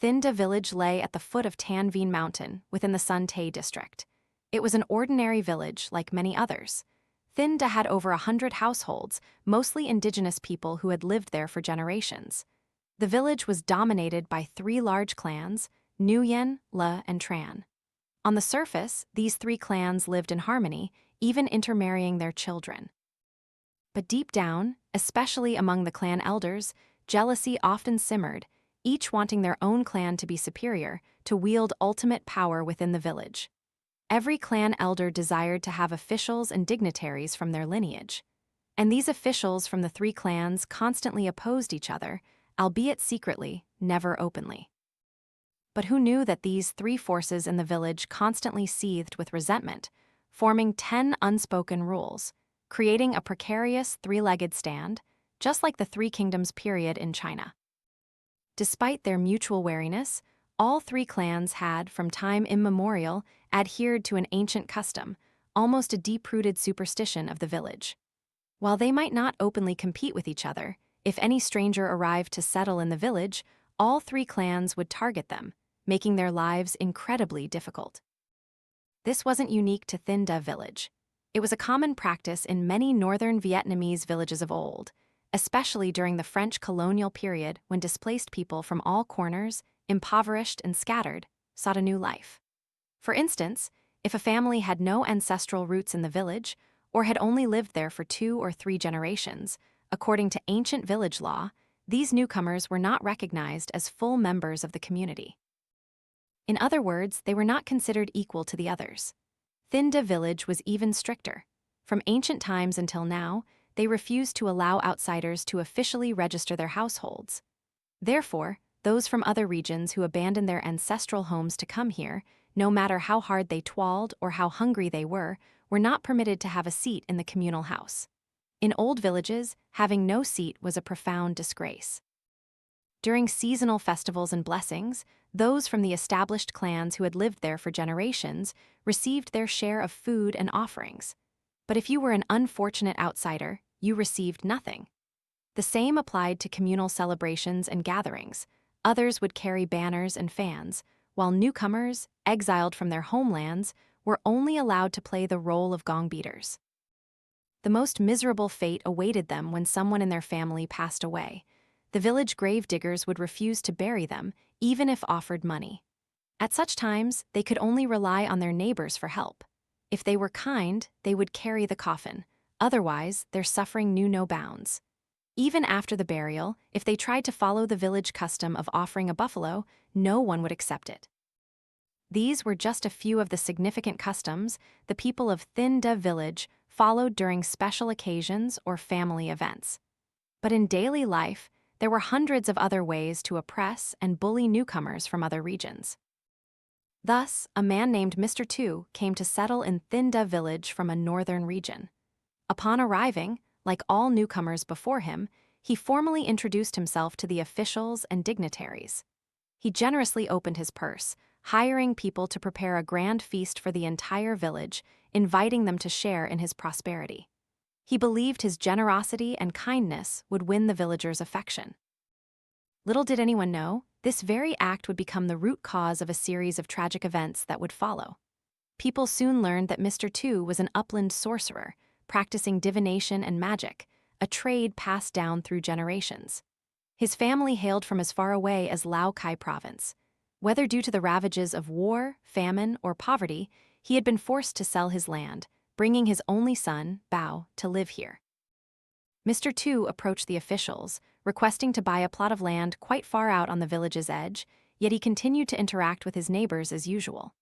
Thinh Da Village lay at the foot of Tan Vien Mountain within the Son Tay district. It was an ordinary village like many others. Thinh Da had over 100 households, mostly indigenous people who had lived there for generations. The village was dominated by three large clans, Nguyen, La, and Tran. On the surface, these three clans lived in harmony, even intermarrying their children. But deep down, especially among the clan elders, jealousy often simmered, each wanting their own clan to be superior, to wield ultimate power within the village. Every clan elder desired to have officials and dignitaries from their lineage. And these officials from the three clans constantly opposed each other, albeit secretly, never openly. But who knew that these three forces in the village constantly seethed with resentment, forming 10 unspoken rules, creating a precarious three-legged stand, just like the Three Kingdoms period in China. Despite their mutual wariness, all three clans had, from time immemorial, adhered to an ancient custom, almost a deep-rooted superstition of the village. While they might not openly compete with each other, if any stranger arrived to settle in the village, all three clans would target them, making their lives incredibly difficult. This wasn't unique to Thinh Da Village. It was a common practice in many northern Vietnamese villages of old, especially during the French colonial period when displaced people from all corners, impoverished and scattered, sought a new life. For instance, if a family had no ancestral roots in the village, or had only lived there for 2 or 3 generations, according to ancient village law, these newcomers were not recognized as full members of the community. In other words, they were not considered equal to the others. Thinh Da Village was even stricter. From ancient times until now, they refused to allow outsiders to officially register their households. Therefore, those from other regions who abandoned their ancestral homes to come here, no matter how hard they toiled or how hungry they were not permitted to have a seat in the communal house. In old villages, having no seat was a profound disgrace. During seasonal festivals and blessings, those from the established clans who had lived there for generations received their share of food and offerings. But if you were an unfortunate outsider, you received nothing. The same applied to communal celebrations and gatherings. Others would carry banners and fans, while newcomers, exiled from their homelands, were only allowed to play the role of gong beaters. The most miserable fate awaited them when someone in their family passed away. The village grave diggers would refuse to bury them, even if offered money. At such times, they could only rely on their neighbors for help. If they were kind, they would carry the coffin. Otherwise, their suffering knew no bounds. Even after the burial, if they tried to follow the village custom of offering a buffalo, no one would accept it. These were just a few of the significant customs the people of Thinh Da Village followed during special occasions or family events. But in daily life, there were hundreds of other ways to oppress and bully newcomers from other regions. Thus, a man named Mr. Tu came to settle in Thinh Da Village from a northern region. Upon arriving, like all newcomers before him, he formally introduced himself to the officials and dignitaries. He generously opened his purse, hiring people to prepare a grand feast for the entire village, inviting them to share in his prosperity. He believed his generosity and kindness would win the villagers' affection. Little did anyone know, this very act would become the root cause of a series of tragic events that would follow. People soon learned that Mr. Tu was an upland sorcerer, practicing divination and magic, a trade passed down through generations. His family hailed from as far away as Lao Cai province. Whether due to the ravages of war, famine, or poverty, he had been forced to sell his land, bringing his only son, Bao, to live here. Mr. Tu approached the officials, requesting to buy a plot of land quite far out on the village's edge, yet he continued to interact with his neighbors as usual.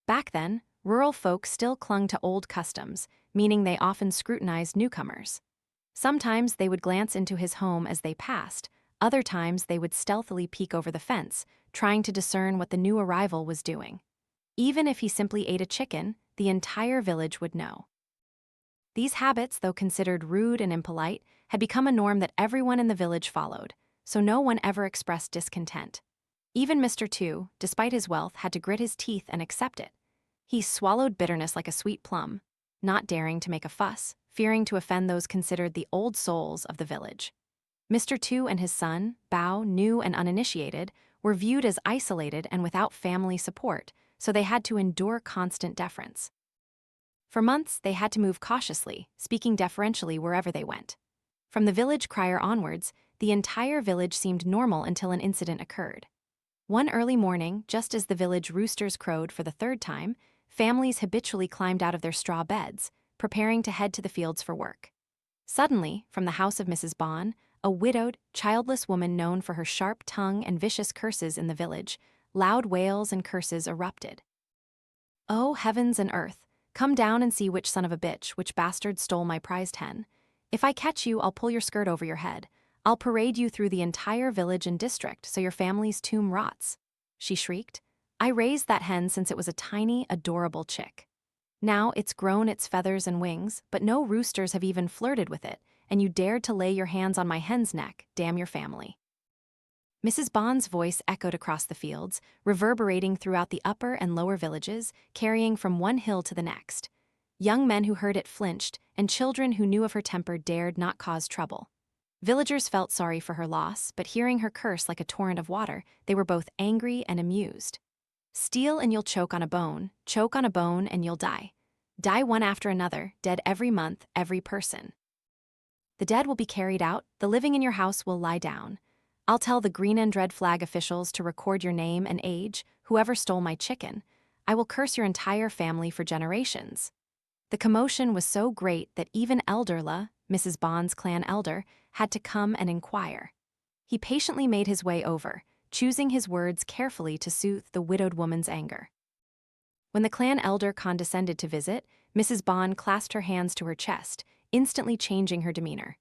Back then, rural folk still clung to old customs, meaning they often scrutinized newcomers. Sometimes they would glance into his home as they passed, other times they would stealthily peek over the fence, trying to discern what the new arrival was doing. Even if he simply ate a chicken, the entire village would know. These habits, though considered rude and impolite, had become a norm that everyone in the village followed, so no one ever expressed discontent. Even Mr. Tu, despite his wealth, had to grit his teeth and accept it. He swallowed bitterness like a sweet plum, not daring to make a fuss, fearing to offend those considered the old souls of the village. Mr. Tu and his son, Bao, new and uninitiated, were viewed as isolated and without family support, so they had to endure constant deference. For months, they had to move cautiously, speaking deferentially wherever they went. From the village crier onwards, the entire village seemed normal until an incident occurred. One early morning, just as the village roosters crowed for the third time, families habitually climbed out of their straw beds, preparing to head to the fields for work. Suddenly, from the house of Mrs. Bond, a widowed, childless woman known for her sharp tongue and vicious curses in the village, loud wails and curses erupted. "Oh, heavens and earth, come down and see which son of a bitch, which bastard stole my prized hen. If I catch you, I'll pull your skirt over your head. I'll parade you through the entire village and district so your family's tomb rots," she shrieked. "I raised that hen since it was a tiny, adorable chick. Now it's grown its feathers and wings, but no roosters have even flirted with it, and you dared to lay your hands on my hen's neck, damn your family." Mrs. Bond's voice echoed across the fields, reverberating throughout the upper and lower villages, carrying from one hill to the next. Young men who heard it flinched, and children who knew of her temper dared not cause trouble. Villagers felt sorry for her loss, but hearing her curse like a torrent of water, they were both angry and amused. "Steal and you'll choke on a bone and you'll die. Die one after another, dead every month, every person. The dead will be carried out, the living in your house will lie down. I'll tell the green and red flag officials to record your name and age, whoever stole my chicken. I will curse your entire family for generations." The commotion was so great that even Elderla, Mrs. Bond's clan elder, had to come and inquire. He patiently made his way over, choosing his words carefully to soothe the widowed woman's anger. When the clan elder condescended to visit, Mrs. Bond clasped her hands to her chest, instantly changing her demeanor.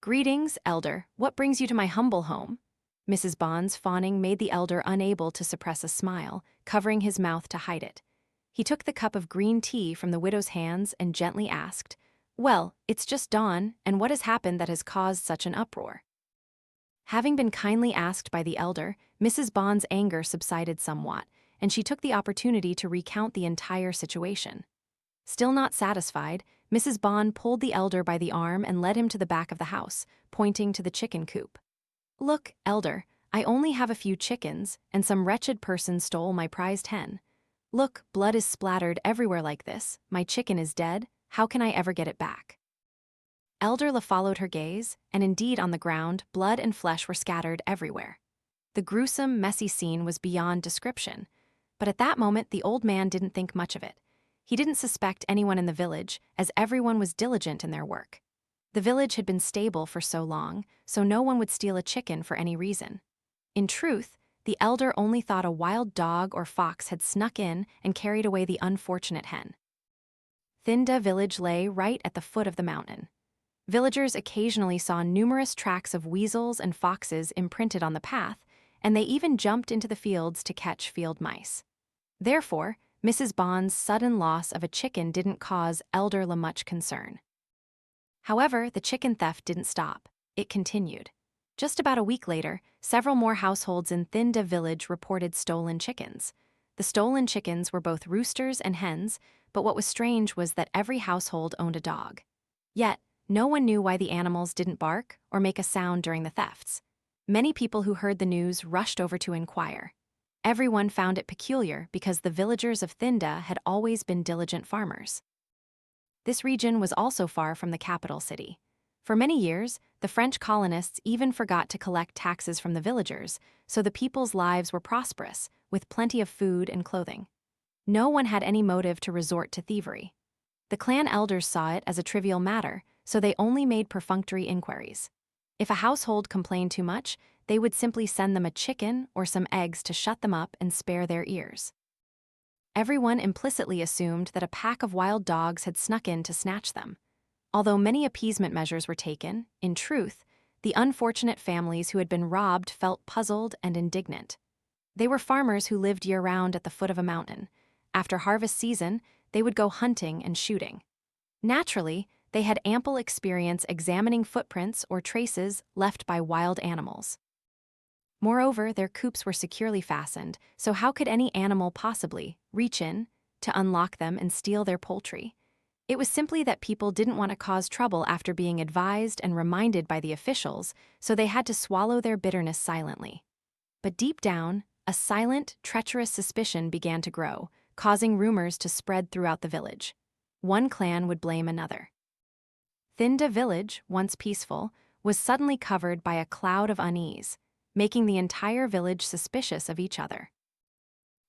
"Greetings, elder. What brings you to my humble home?" Mrs. Bond's fawning made the elder unable to suppress a smile, covering his mouth to hide it. He took the cup of green tea from the widow's hands and gently asked, "Well, it's just dawn, and what has happened that has caused such an uproar?" Having been kindly asked by the elder, Mrs. Bond's anger subsided somewhat, and she took the opportunity to recount the entire situation. Still not satisfied, Mrs. Bond pulled the elder by the arm and led him to the back of the house, pointing to the chicken coop. "Look, elder, I only have a few chickens, and some wretched person stole my prized hen. Look, blood is splattered everywhere like this, my chicken is dead, how can I ever get it back?" Elderla followed her gaze, and indeed on the ground, blood and flesh were scattered everywhere. The gruesome, messy scene was beyond description, but at that moment the old man didn't think much of it. He didn't suspect anyone in the village, as everyone was diligent in their work. The village had been stable for so long, so no one would steal a chicken for any reason. In truth, the elder only thought a wild dog or fox had snuck in and carried away the unfortunate hen. Thinh Da Village lay right at the foot of the mountain. Villagers occasionally saw numerous tracks of weasels and foxes imprinted on the path, and they even jumped into the fields to catch field mice. Therefore, Mrs. Bond's sudden loss of a chicken didn't cause Elderla much concern. However, the chicken theft didn't stop. It continued. Just about a week later, several more households in Thinh Da Village reported stolen chickens. The stolen chickens were both roosters and hens, but what was strange was that every household owned a dog. Yet, no one knew why the animals didn't bark or make a sound during the thefts. Many people who heard the news rushed over to inquire. Everyone found it peculiar because the villagers of Thinh Da had always been diligent farmers. This region was also far from the capital city. For many years, the French colonists even forgot to collect taxes from the villagers, so the people's lives were prosperous, with plenty of food and clothing. No one had any motive to resort to thievery. The clan elders saw it as a trivial matter, so they only made perfunctory inquiries. If a household complained too much, they would simply send them a chicken or some eggs to shut them up and spare their ears. Everyone implicitly assumed that a pack of wild dogs had snuck in to snatch them. Although many appeasement measures were taken, in truth, the unfortunate families who had been robbed felt puzzled and indignant. They were farmers who lived year-round at the foot of a mountain. After harvest season, they would go hunting and shooting. Naturally, they had ample experience examining footprints or traces left by wild animals. Moreover, their coops were securely fastened, so how could any animal possibly reach in to unlock them and steal their poultry? It was simply that people didn't want to cause trouble after being advised and reminded by the officials, so they had to swallow their bitterness silently. But deep down, a silent, treacherous suspicion began to grow, causing rumors to spread throughout the village. One clan would blame another. Thinh Da Village, once peaceful, was suddenly covered by a cloud of unease, making the entire village suspicious of each other.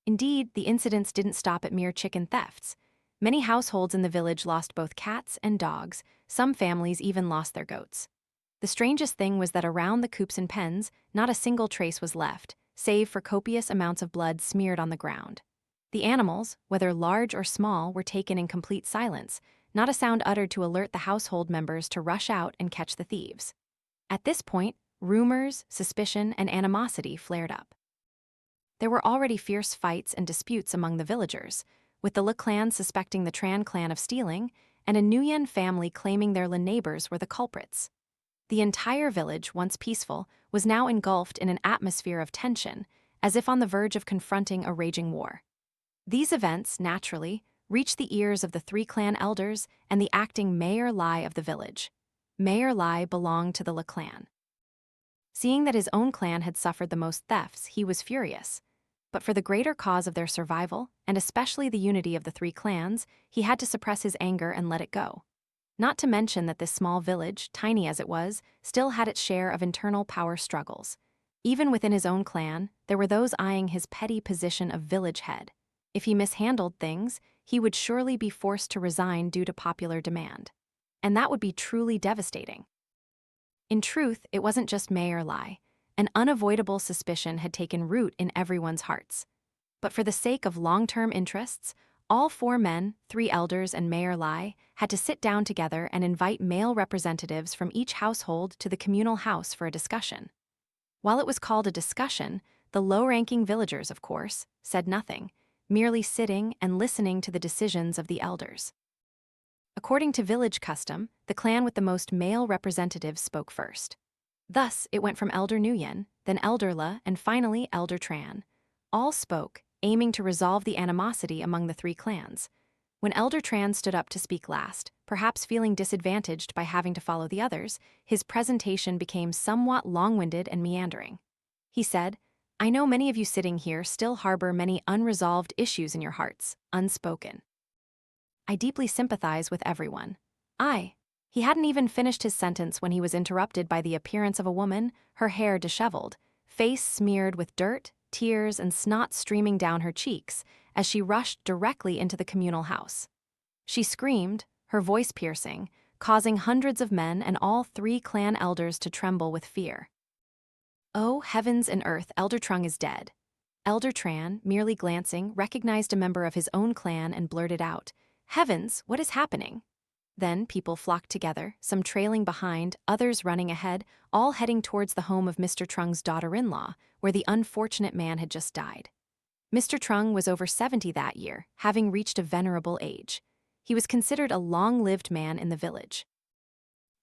Indeed, the incidents didn't stop at mere chicken thefts. Many households in the village lost both cats and dogs. Some families even lost their goats. The strangest thing was that around the coops and pens, not a single trace was left, save for copious amounts of blood smeared on the ground. The animals, whether large or small, were taken in complete silence, not a sound uttered to alert the household members to rush out and catch the thieves. At this point, rumors, suspicion, and animosity flared up. There were already fierce fights and disputes among the villagers, with the Le clan suspecting the Tran clan of stealing, and a Nguyen family claiming their Lin neighbors were the culprits. The entire village, once peaceful, was now engulfed in an atmosphere of tension, as if on the verge of confronting a raging war. These events, naturally, reached the ears of the three clan elders and the acting Mayor Lai of the village. Mayor Lai belonged to the Le clan. Seeing that his own clan had suffered the most thefts, he was furious. But for the greater cause of their survival, and especially the unity of the three clans, he had to suppress his anger and let it go. Not to mention that this small village, tiny as it was, still had its share of internal power struggles. Even within his own clan, there were those eyeing his petty position of village head. If he mishandled things, he would surely be forced to resign due to popular demand. And that would be truly devastating. In truth, it wasn't just Mayor Lai. An unavoidable suspicion had taken root in everyone's hearts. But for the sake of long-term interests, all four men, three elders, and Mayor Lai had to sit down together and invite male representatives from each household to the communal house for a discussion. While it was called a discussion, the low-ranking villagers, of course, said nothing, merely sitting and listening to the decisions of the elders. According to village custom, the clan with the most male representatives spoke first. Thus, it went from Elder Nguyen, then Elder La, and finally Elder Tran. All spoke, aiming to resolve the animosity among the three clans. When Elder Tran stood up to speak last, perhaps feeling disadvantaged by having to follow the others, his presentation became somewhat long-winded and meandering. He said, "I know many of you sitting here still harbor many unresolved issues in your hearts, unspoken. I deeply sympathize with everyone. He hadn't even finished his sentence when he was interrupted by the appearance of a woman, her hair disheveled, face smeared with dirt, tears, and snot streaming down her cheeks, as she rushed directly into the communal house. She screamed, her voice piercing, causing hundreds of men and all three clan elders to tremble with fear. Oh, heavens and earth, Elder Trung is dead. Elder Tran, merely glancing, recognized a member of his own clan and blurted out, "Heavens, what is happening?" Then people flocked together, some trailing behind, others running ahead, all heading towards the home of Mr. Trung's daughter-in-law, where the unfortunate man had just died. Mr. Trung was over 70 that year, having reached a venerable age. He was considered a long-lived man in the village.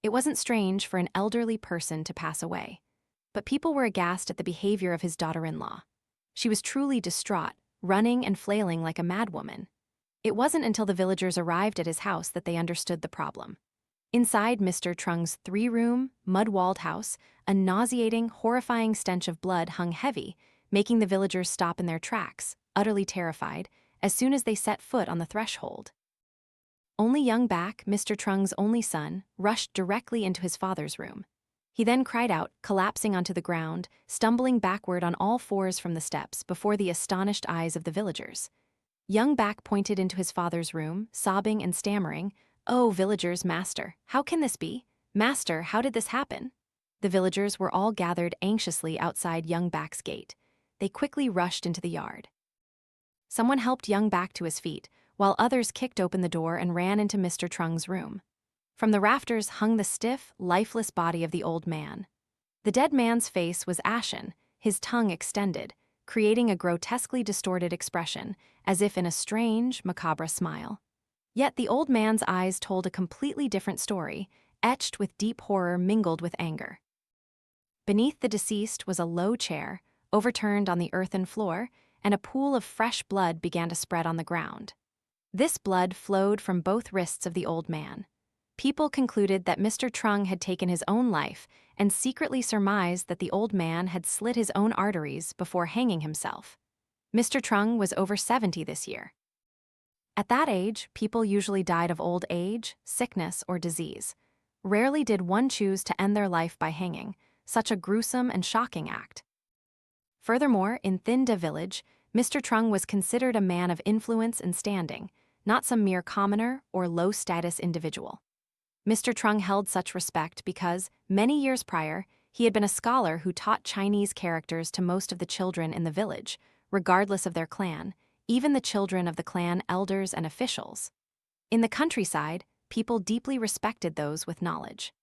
It wasn't strange for an elderly person to pass away. But people were aghast at the behavior of his daughter-in-law. She was truly distraught, running and flailing like a madwoman. It wasn't until the villagers arrived at his house that they understood the problem. Inside Mr. Trung's three-room, mud-walled house, a nauseating, horrifying stench of blood hung heavy, making the villagers stop in their tracks, utterly terrified, as soon as they set foot on the threshold. Only Young Back, Mr. Trung's only son, rushed directly into his father's room. He then cried out, collapsing onto the ground, stumbling backward on all fours from the steps before the astonished eyes of the villagers. Young Back pointed into his father's room, sobbing and stammering, "Oh, villagers, master, how can this be? Master, how did this happen?" The villagers were all gathered anxiously outside Young Back's gate. They quickly rushed into the yard. Someone helped Young Back to his feet, while others kicked open the door and ran into Mr. Trung's room. From the rafters hung the stiff, lifeless body of the old man. The dead man's face was ashen, his tongue extended, creating a grotesquely distorted expression, as if in a strange, macabre smile. Yet the old man's eyes told a completely different story, etched with deep horror mingled with anger. Beneath the deceased was a low chair, overturned on the earthen floor, and a pool of fresh blood began to spread on the ground. This blood flowed from both wrists of the old man. people concluded that Mr. Trung had taken his own life and secretly surmised that the old man had slit his own arteries before hanging himself. Mr. Trung was over 70 this year. At that age, people usually died of old age, sickness, or disease. Rarely did one choose to end their life by hanging, such a gruesome and shocking act. Furthermore, in Thinh Da Village, Mr. Trung was considered a man of influence and standing, not some mere commoner or low-status individual. Mr. Trung held such respect because, many years prior, he had been a scholar who taught Chinese characters to most of the children in the village, regardless of their clan, even the children of the clan elders and officials. In the countryside, people deeply respected those with knowledge.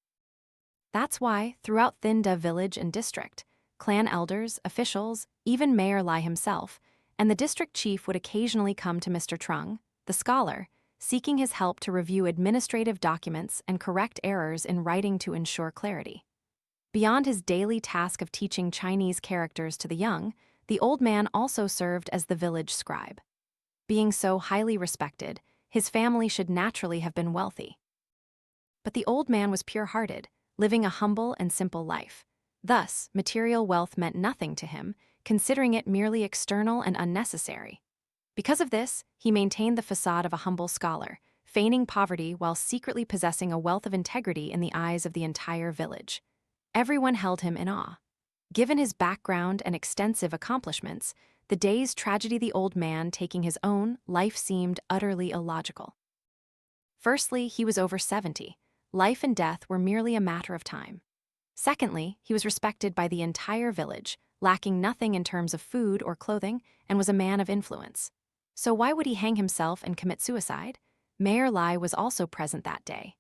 That's why, throughout Thinh Da Village and district, clan elders, officials, even Mayor Lai himself, and the district chief would occasionally come to Mr. Trung, the scholar, seeking his help to review administrative documents and correct errors in writing to ensure clarity. Beyond his daily task of teaching Chinese characters to the young, the old man also served as the village scribe. Being so highly respected, his family should naturally have been wealthy. But the old man was pure-hearted, living a humble and simple life. Thus, material wealth meant nothing to him, considering it merely external and unnecessary. Because of this, he maintained the facade of a humble scholar, feigning poverty while secretly possessing a wealth of integrity in the eyes of the entire village. Everyone held him in awe. Given his background and extensive accomplishments, the day's tragedy of the old man taking his own life seemed utterly illogical. Firstly, he was over 70. Life and death were merely a matter of time. Secondly, he was respected by the entire village, lacking nothing in terms of food or clothing, and was a man of influence. So why would he hang himself and commit suicide? Mayor Lai was also present that day.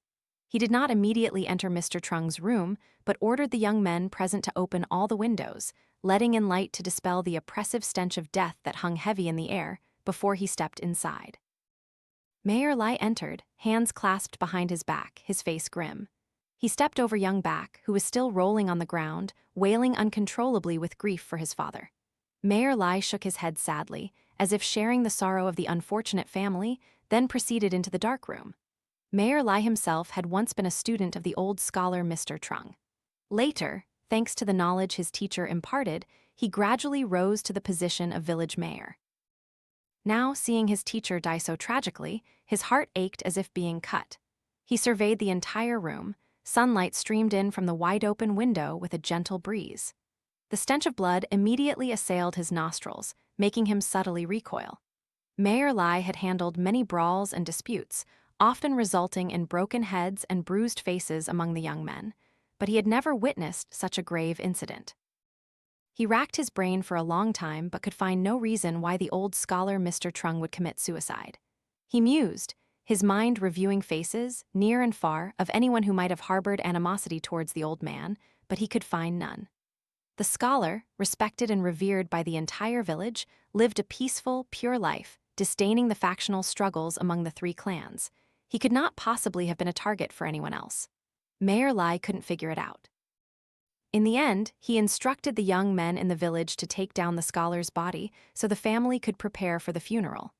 He did not immediately enter Mr. Trung's room, but ordered the young men present to open all the windows, letting in light to dispel the oppressive stench of death that hung heavy in the air before he stepped inside. Mayor Lai entered, hands clasped behind his back, his face grim. He stepped over young Back, who was still rolling on the ground, wailing uncontrollably with grief for his father. Mayor Lai shook his head sadly, as if sharing the sorrow of the unfortunate family, then proceeded into the dark room. Mayor Lai himself had once been a student of the old scholar Mr. Trung. Later, thanks to the knowledge his teacher imparted, he gradually rose to the position of village mayor. Now, seeing his teacher die so tragically, his heart ached as if being cut. He surveyed the entire room. Sunlight streamed in from the wide-open window with a gentle breeze. The stench of blood immediately assailed his nostrils, making him subtly recoil. Mayor Lai had handled many brawls and disputes, often resulting in broken heads and bruised faces among the young men, but he had never witnessed such a grave incident. He racked his brain for a long time but could find no reason why the old scholar Mr. Trung would commit suicide. He mused, his mind reviewing faces, near and far, of anyone who might have harbored animosity towards the old man, but he could find none. The scholar, respected and revered by the entire village, lived a peaceful, pure life, disdaining the factional struggles among the three clans. He could not possibly have been a target for anyone else. Mayor Lai couldn't figure it out. In the end, he instructed the young men in the village to take down the scholar's body so the family could prepare for the funeral.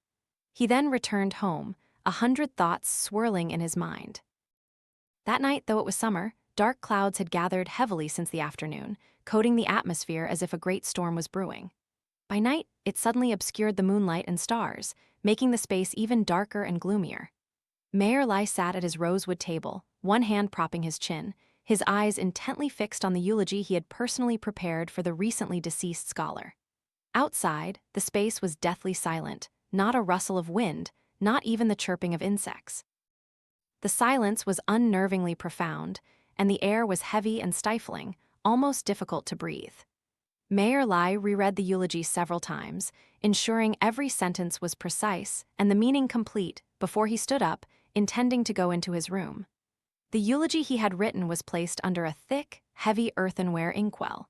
He then returned home, 100 thoughts swirling in his mind. That night, though it was summer, dark clouds had gathered heavily since the afternoon, coating the atmosphere as if a great storm was brewing. By night, it suddenly obscured the moonlight and stars, making the space even darker and gloomier. Mayor Lai sat at his rosewood table, one hand propping his chin, his eyes intently fixed on the eulogy he had personally prepared for the recently deceased scholar. Outside, the space was deathly silent, not a rustle of wind, not even the chirping of insects. The silence was unnervingly profound, and the air was heavy and stifling, almost difficult to breathe. Mayor Lai reread the eulogy several times, ensuring every sentence was precise and the meaning complete before he stood up, intending to go into his room. The eulogy he had written was placed under a thick, heavy earthenware inkwell.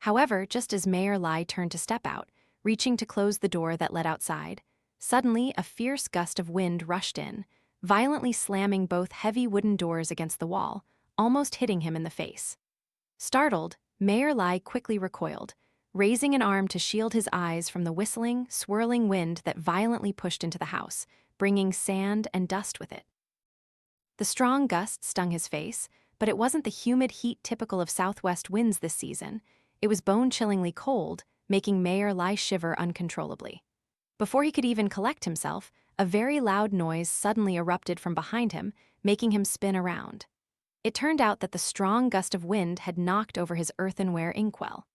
However, just as Mayor Lai turned to step out, reaching to close the door that led outside, suddenly a fierce gust of wind rushed in, violently slamming both heavy wooden doors against the wall, almost hitting him in the face. Startled, Mayor Lai quickly recoiled, raising an arm to shield his eyes from the whistling, swirling wind that violently pushed into the house, bringing sand and dust with it. The strong gusts stung his face, but it wasn't the humid heat typical of southwest winds this season. It was bone-chillingly cold, making Mayor Lai shiver uncontrollably. Before he could even collect himself, a very loud noise suddenly erupted from behind him, making him spin around. It turned out that the strong gust of wind had knocked over his earthenware inkwell.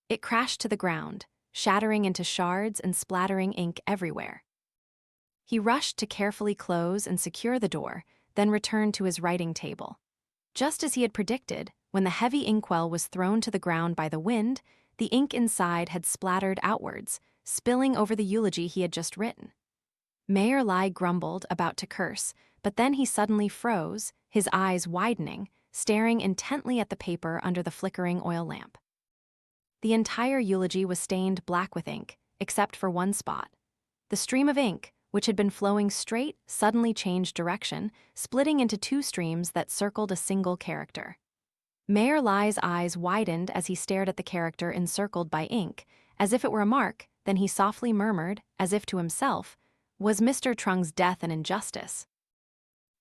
It crashed to the ground, shattering into shards and splattering ink everywhere. He rushed to carefully close and secure the door, then returned to his writing table. Just as he had predicted, when the heavy inkwell was thrown to the ground by the wind, the ink inside had splattered outwards, spilling over the eulogy he had just written. Mayor Lai grumbled, about to curse, but then he suddenly froze, his eyes widening, staring intently at the paper under the flickering oil lamp. The entire eulogy was stained black with ink, except for one spot. The stream of ink, which had been flowing straight, suddenly changed direction, splitting into two streams that circled a single character. Mayor Lai's eyes widened as he stared at the character encircled by ink, as if it were a mark. Then he softly murmured, as if to himself, "Was Mr. Trung's death an injustice?"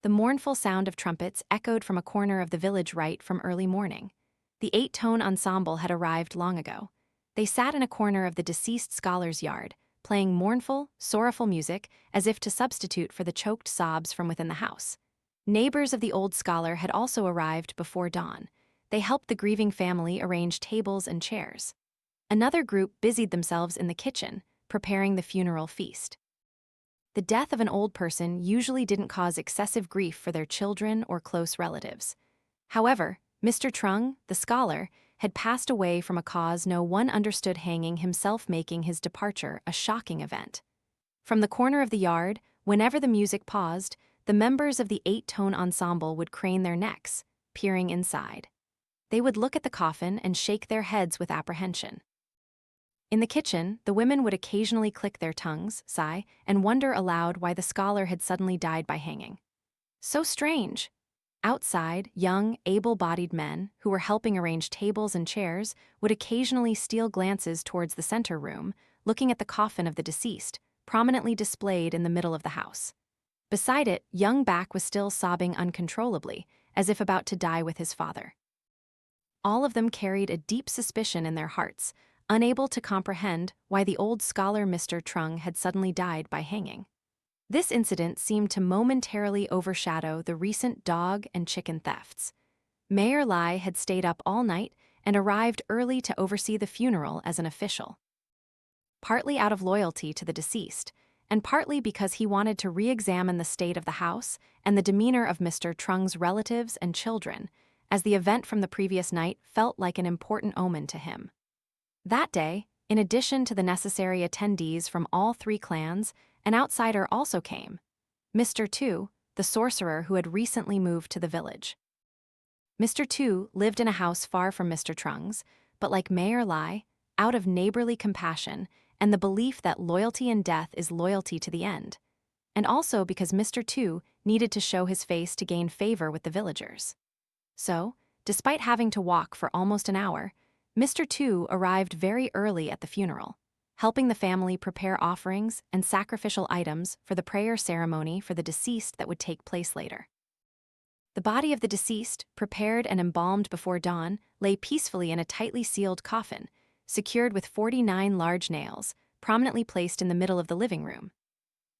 The mournful sound of trumpets echoed from a corner of the village right from early morning. The 8-tone ensemble had arrived long ago. They sat in a corner of the deceased scholar's yard, playing mournful, sorrowful music as if to substitute for the choked sobs from within the house. Neighbors of the old scholar had also arrived before dawn. They helped the grieving family arrange tables and chairs. Another group busied themselves in the kitchen, preparing the funeral feast. The death of an old person usually didn't cause excessive grief for their children or close relatives. However, Mr. Trung, the scholar, had passed away from a cause no one understood, hanging himself, making his departure a shocking event. From the corner of the yard, whenever the music paused, the members of the 8-tone ensemble would crane their necks, peering inside. They would look at the coffin and shake their heads with apprehension. In the kitchen, the women would occasionally click their tongues, sigh, and wonder aloud why the scholar had suddenly died by hanging. So strange. Outside, young, able-bodied men, who were helping arrange tables and chairs, would occasionally steal glances towards the center room, looking at the coffin of the deceased, prominently displayed in the middle of the house. Beside it, young Back was still sobbing uncontrollably, as if about to die with his father. All of them carried a deep suspicion in their hearts, unable to comprehend why the old scholar Mr. Trung had suddenly died by hanging. This incident seemed to momentarily overshadow the recent dog and chicken thefts. Mayor Lai had stayed up all night and arrived early to oversee the funeral as an official. Partly out of loyalty to the deceased, and partly because he wanted to re-examine the state of the house and the demeanor of Mr. Trung's relatives and children, as the event from the previous night felt like an important omen to him. That day, in addition to the necessary attendees from all three clans, an outsider also came, Mr. Tu, the sorcerer who had recently moved to the village. Mr. Tu lived in a house far from Mr. Trung's, but like Mayor Lai, out of neighborly compassion and the belief that loyalty in death is loyalty to the end, and also because Mr. Tu needed to show his face to gain favor with the villagers. So, despite having to walk for almost an hour, Mr. Tu arrived very early at the funeral, helping the family prepare offerings and sacrificial items for the prayer ceremony for the deceased that would take place later. The body of the deceased, prepared and embalmed before dawn, lay peacefully in a tightly sealed coffin, secured with 49 large nails, prominently placed in the middle of the living room.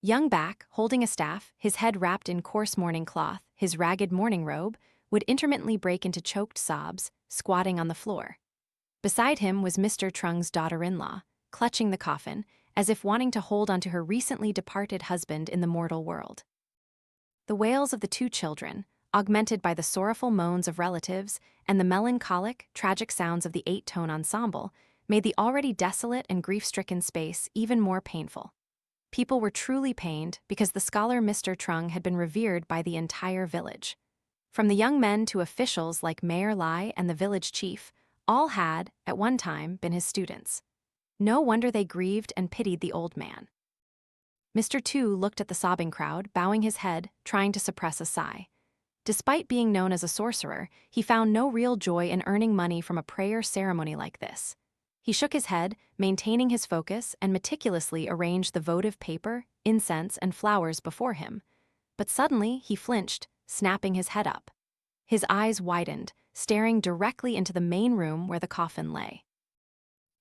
Young Back, holding a staff, his head wrapped in coarse mourning cloth, his ragged mourning robe, would intermittently break into choked sobs, squatting on the floor. Beside him was Mr. Trung's daughter-in-law, clutching the coffin, as if wanting to hold onto her recently departed husband in the mortal world. The wails of the two children, augmented by the sorrowful moans of relatives and the melancholic, tragic sounds of the 8-tone ensemble, made the already desolate and grief-stricken space even more painful. People were truly pained because the scholar Mr. Trung had been revered by the entire village. From the young men to officials like Mayor Lai and the village chief, all had, at one time, been his students. No wonder they grieved and pitied the old man. Mr. Tu looked at the sobbing crowd, bowing his head, trying to suppress a sigh. Despite being known as a sorcerer, he found no real joy in earning money from a prayer ceremony like this. He shook his head, maintaining his focus, and meticulously arranged the votive paper, incense, and flowers before him. But suddenly he flinched, snapping his head up. His eyes widened, staring directly into the main room where the coffin lay.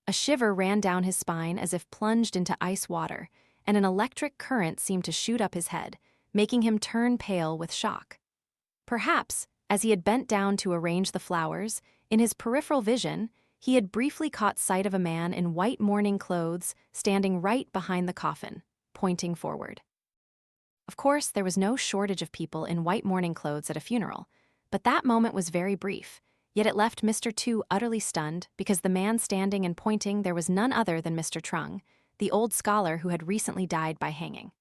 A shiver ran down his spine as if plunged into ice water, and an electric current seemed to shoot up his head, making him turn pale with shock. Perhaps, as he had bent down to arrange the flowers, in his peripheral vision, he had briefly caught sight of a man in white mourning clothes standing right behind the coffin, pointing forward. Of course, there was no shortage of people in white mourning clothes at a funeral, but that moment was very brief, yet it left Mr. Tu utterly stunned because the man standing and pointing there was none other than Mr. Trung, the old scholar who had recently died by hanging.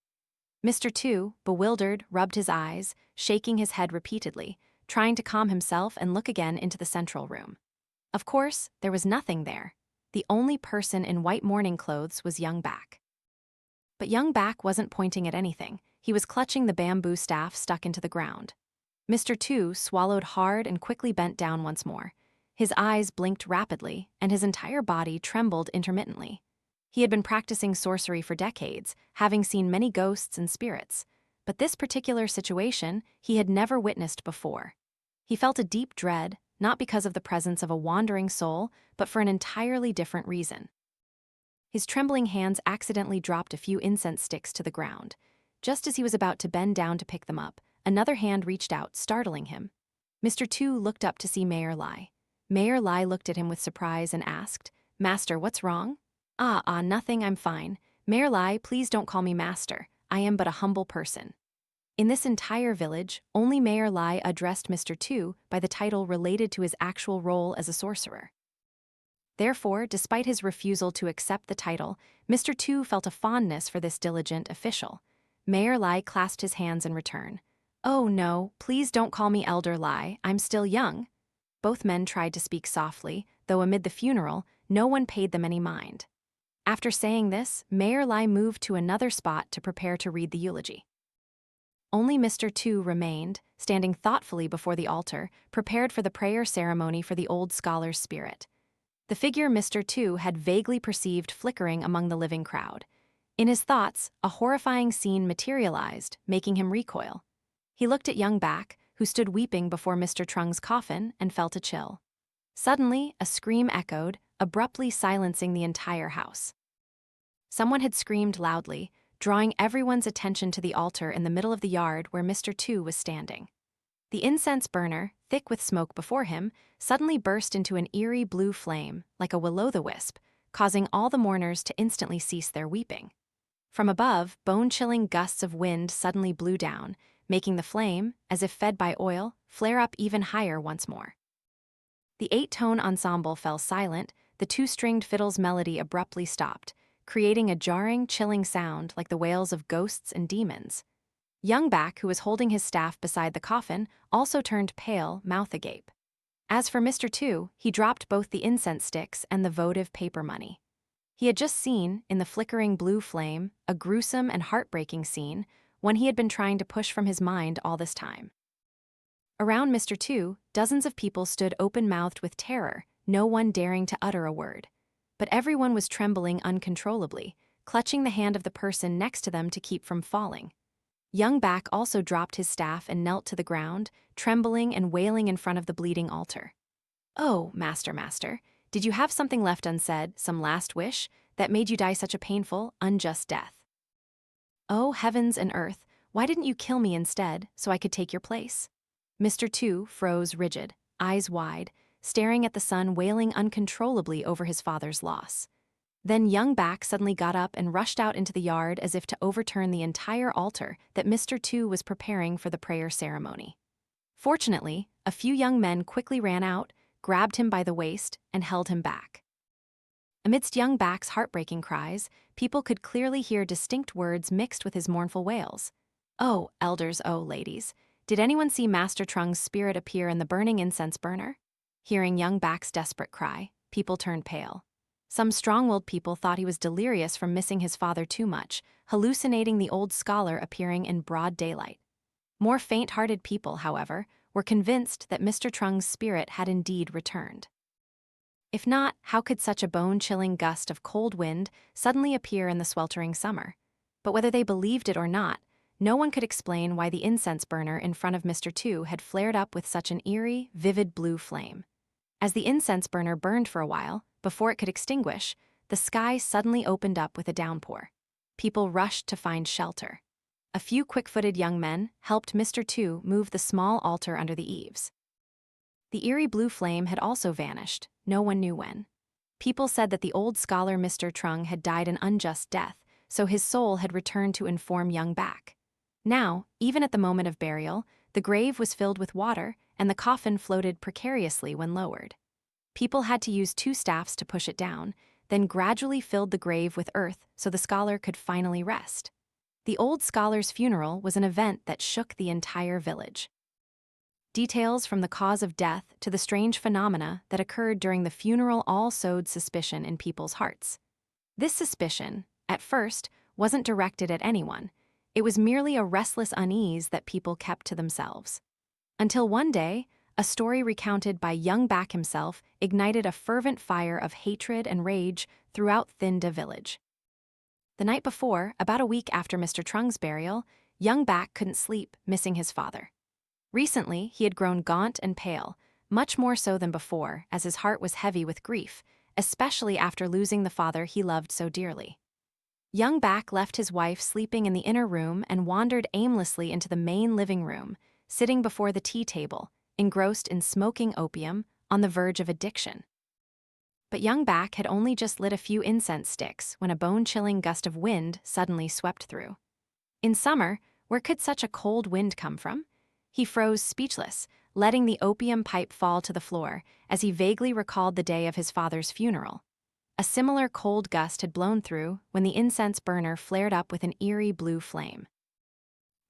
Mr. Tu, bewildered, rubbed his eyes, shaking his head repeatedly, trying to calm himself and look again into the central room. Of course, there was nothing there. The only person in white mourning clothes was Young Back. But Young Back wasn't pointing at anything. He was clutching the bamboo staff stuck into the ground. Mr. Tu swallowed hard and quickly bent down once more. His eyes blinked rapidly, and his entire body trembled intermittently. He had been practicing sorcery for decades, having seen many ghosts and spirits, but this particular situation he had never witnessed before. He felt a deep dread, not because of the presence of a wandering soul, but for an entirely different reason. His trembling hands accidentally dropped a few incense sticks to the ground. Just as he was about to bend down to pick them up, another hand reached out, startling him. Mr. Tu looked up to see Mayor Lai. Mayor Lai looked at him with surprise and asked, "Master, what's wrong?" Nothing, I'm fine. Mayor Lai, please don't call me master. I am but a humble person." In this entire village, only Mayor Lai addressed Mr. Tu by the title related to his actual role as a sorcerer. Therefore, despite his refusal to accept the title, Mr. Tu felt a fondness for this diligent official. Mayor Lai clasped his hands in return. "Oh no, please don't call me Elder Lai, I'm still young." Both men tried to speak softly, though amid the funeral, no one paid them any mind. After saying this, Mayor Lai moved to another spot to prepare to read the eulogy. Only Mr. Tu remained, standing thoughtfully before the altar, prepared for the prayer ceremony for the old scholar's spirit. The figure Mr. Tu had vaguely perceived flickering among the living crowd. In his thoughts, a horrifying scene materialized, making him recoil. He looked at Young Back, who stood weeping before Mr. Trung's coffin, and felt a chill. Suddenly, a scream echoed, abruptly silencing the entire house. Someone had screamed loudly, drawing everyone's attention to the altar in the middle of the yard where Mr. Tu was standing. The incense burner, thick with smoke before him, suddenly burst into an eerie blue flame, like a will-o'-the-wisp, causing all the mourners to instantly cease their weeping. From above, bone-chilling gusts of wind suddenly blew down, making the flame, as if fed by oil, flare up even higher once more. The 8-tone ensemble fell silent, the 2-stringed fiddle's melody abruptly stopped, creating a jarring, chilling sound like the wails of ghosts and demons. Young Back, who was holding his staff beside the coffin, also turned pale, mouth agape. As for Mr. Tu, he dropped both the incense sticks and the votive paper money. He had just seen, in the flickering blue flame, a gruesome and heartbreaking scene, one he had been trying to push from his mind all this time. Around Mr. Tu, dozens of people stood open-mouthed with terror, no one daring to utter a word. But everyone was trembling uncontrollably, clutching the hand of the person next to them to keep from falling. Young Back also dropped his staff and knelt to the ground, trembling and wailing in front of the bleeding altar. "Oh, master, did you have something left unsaid, some last wish, that made you die such a painful, unjust death? Oh, heavens and earth, why didn't you kill me instead, so I could take your place?" Mr. Tu froze rigid, eyes wide, staring at the sun, wailing uncontrollably over his father's loss. Then Young Back suddenly got up and rushed out into the yard as if to overturn the entire altar that Mr. Tu was preparing for the prayer ceremony. Fortunately, a few young men quickly ran out, grabbed him by the waist, and held him back. Amidst Young Back's heartbreaking cries, people could clearly hear distinct words mixed with his mournful wails. "Oh, elders, oh, ladies, did anyone see Master Trung's spirit appear in the burning incense burner?" Hearing Young Back's desperate cry, people turned pale. Some strong-willed people thought he was delirious from missing his father too much, hallucinating the old scholar appearing in broad daylight. More faint-hearted people, however, were convinced that Mr. Trung's spirit had indeed returned. If not, how could such a bone-chilling gust of cold wind suddenly appear in the sweltering summer? But whether they believed it or not, No one could explain why the incense burner in front of Mr. Two had flared up with such an eerie, vivid blue flame. As the incense burner burned for a while, before it could extinguish, the sky suddenly opened up with a downpour. People rushed to find shelter. A few quick-footed young men helped Mr. Two move the small altar under the eaves. The eerie blue flame had also vanished, no one knew when. People said that the old scholar Mr. Trung had died an unjust death, so his soul had returned to inform young Back. Now, even at the moment of burial, the grave was filled with water, and the coffin floated precariously when lowered. People had to use 2 staffs to push it down, then gradually filled the grave with earth so the scholar could finally rest. The old scholar's funeral was an event that shook the entire village. Details from the cause of death to the strange phenomena that occurred during the funeral all sowed suspicion in people's hearts. This suspicion, at first, wasn't directed at anyone. It was merely a restless unease that people kept to themselves. Until one day, a story recounted by young Back himself ignited a fervent fire of hatred and rage throughout Thinh Da Village. The night before, about a week after Mr. Trung's burial, young Back couldn't sleep, missing his father. Recently, he had grown gaunt and pale, much more so than before, as his heart was heavy with grief, especially after losing the father he loved so dearly. Young Back left his wife sleeping in the inner room and wandered aimlessly into the main living room, sitting before the tea table, engrossed in smoking opium, on the verge of addiction. But young Back had only just lit a few incense sticks when a bone-chilling gust of wind suddenly swept through. In summer, where could such a cold wind come from? He froze speechless, letting the opium pipe fall to the floor as he vaguely recalled the day of his father's funeral. A similar cold gust had blown through when the incense burner flared up with an eerie blue flame.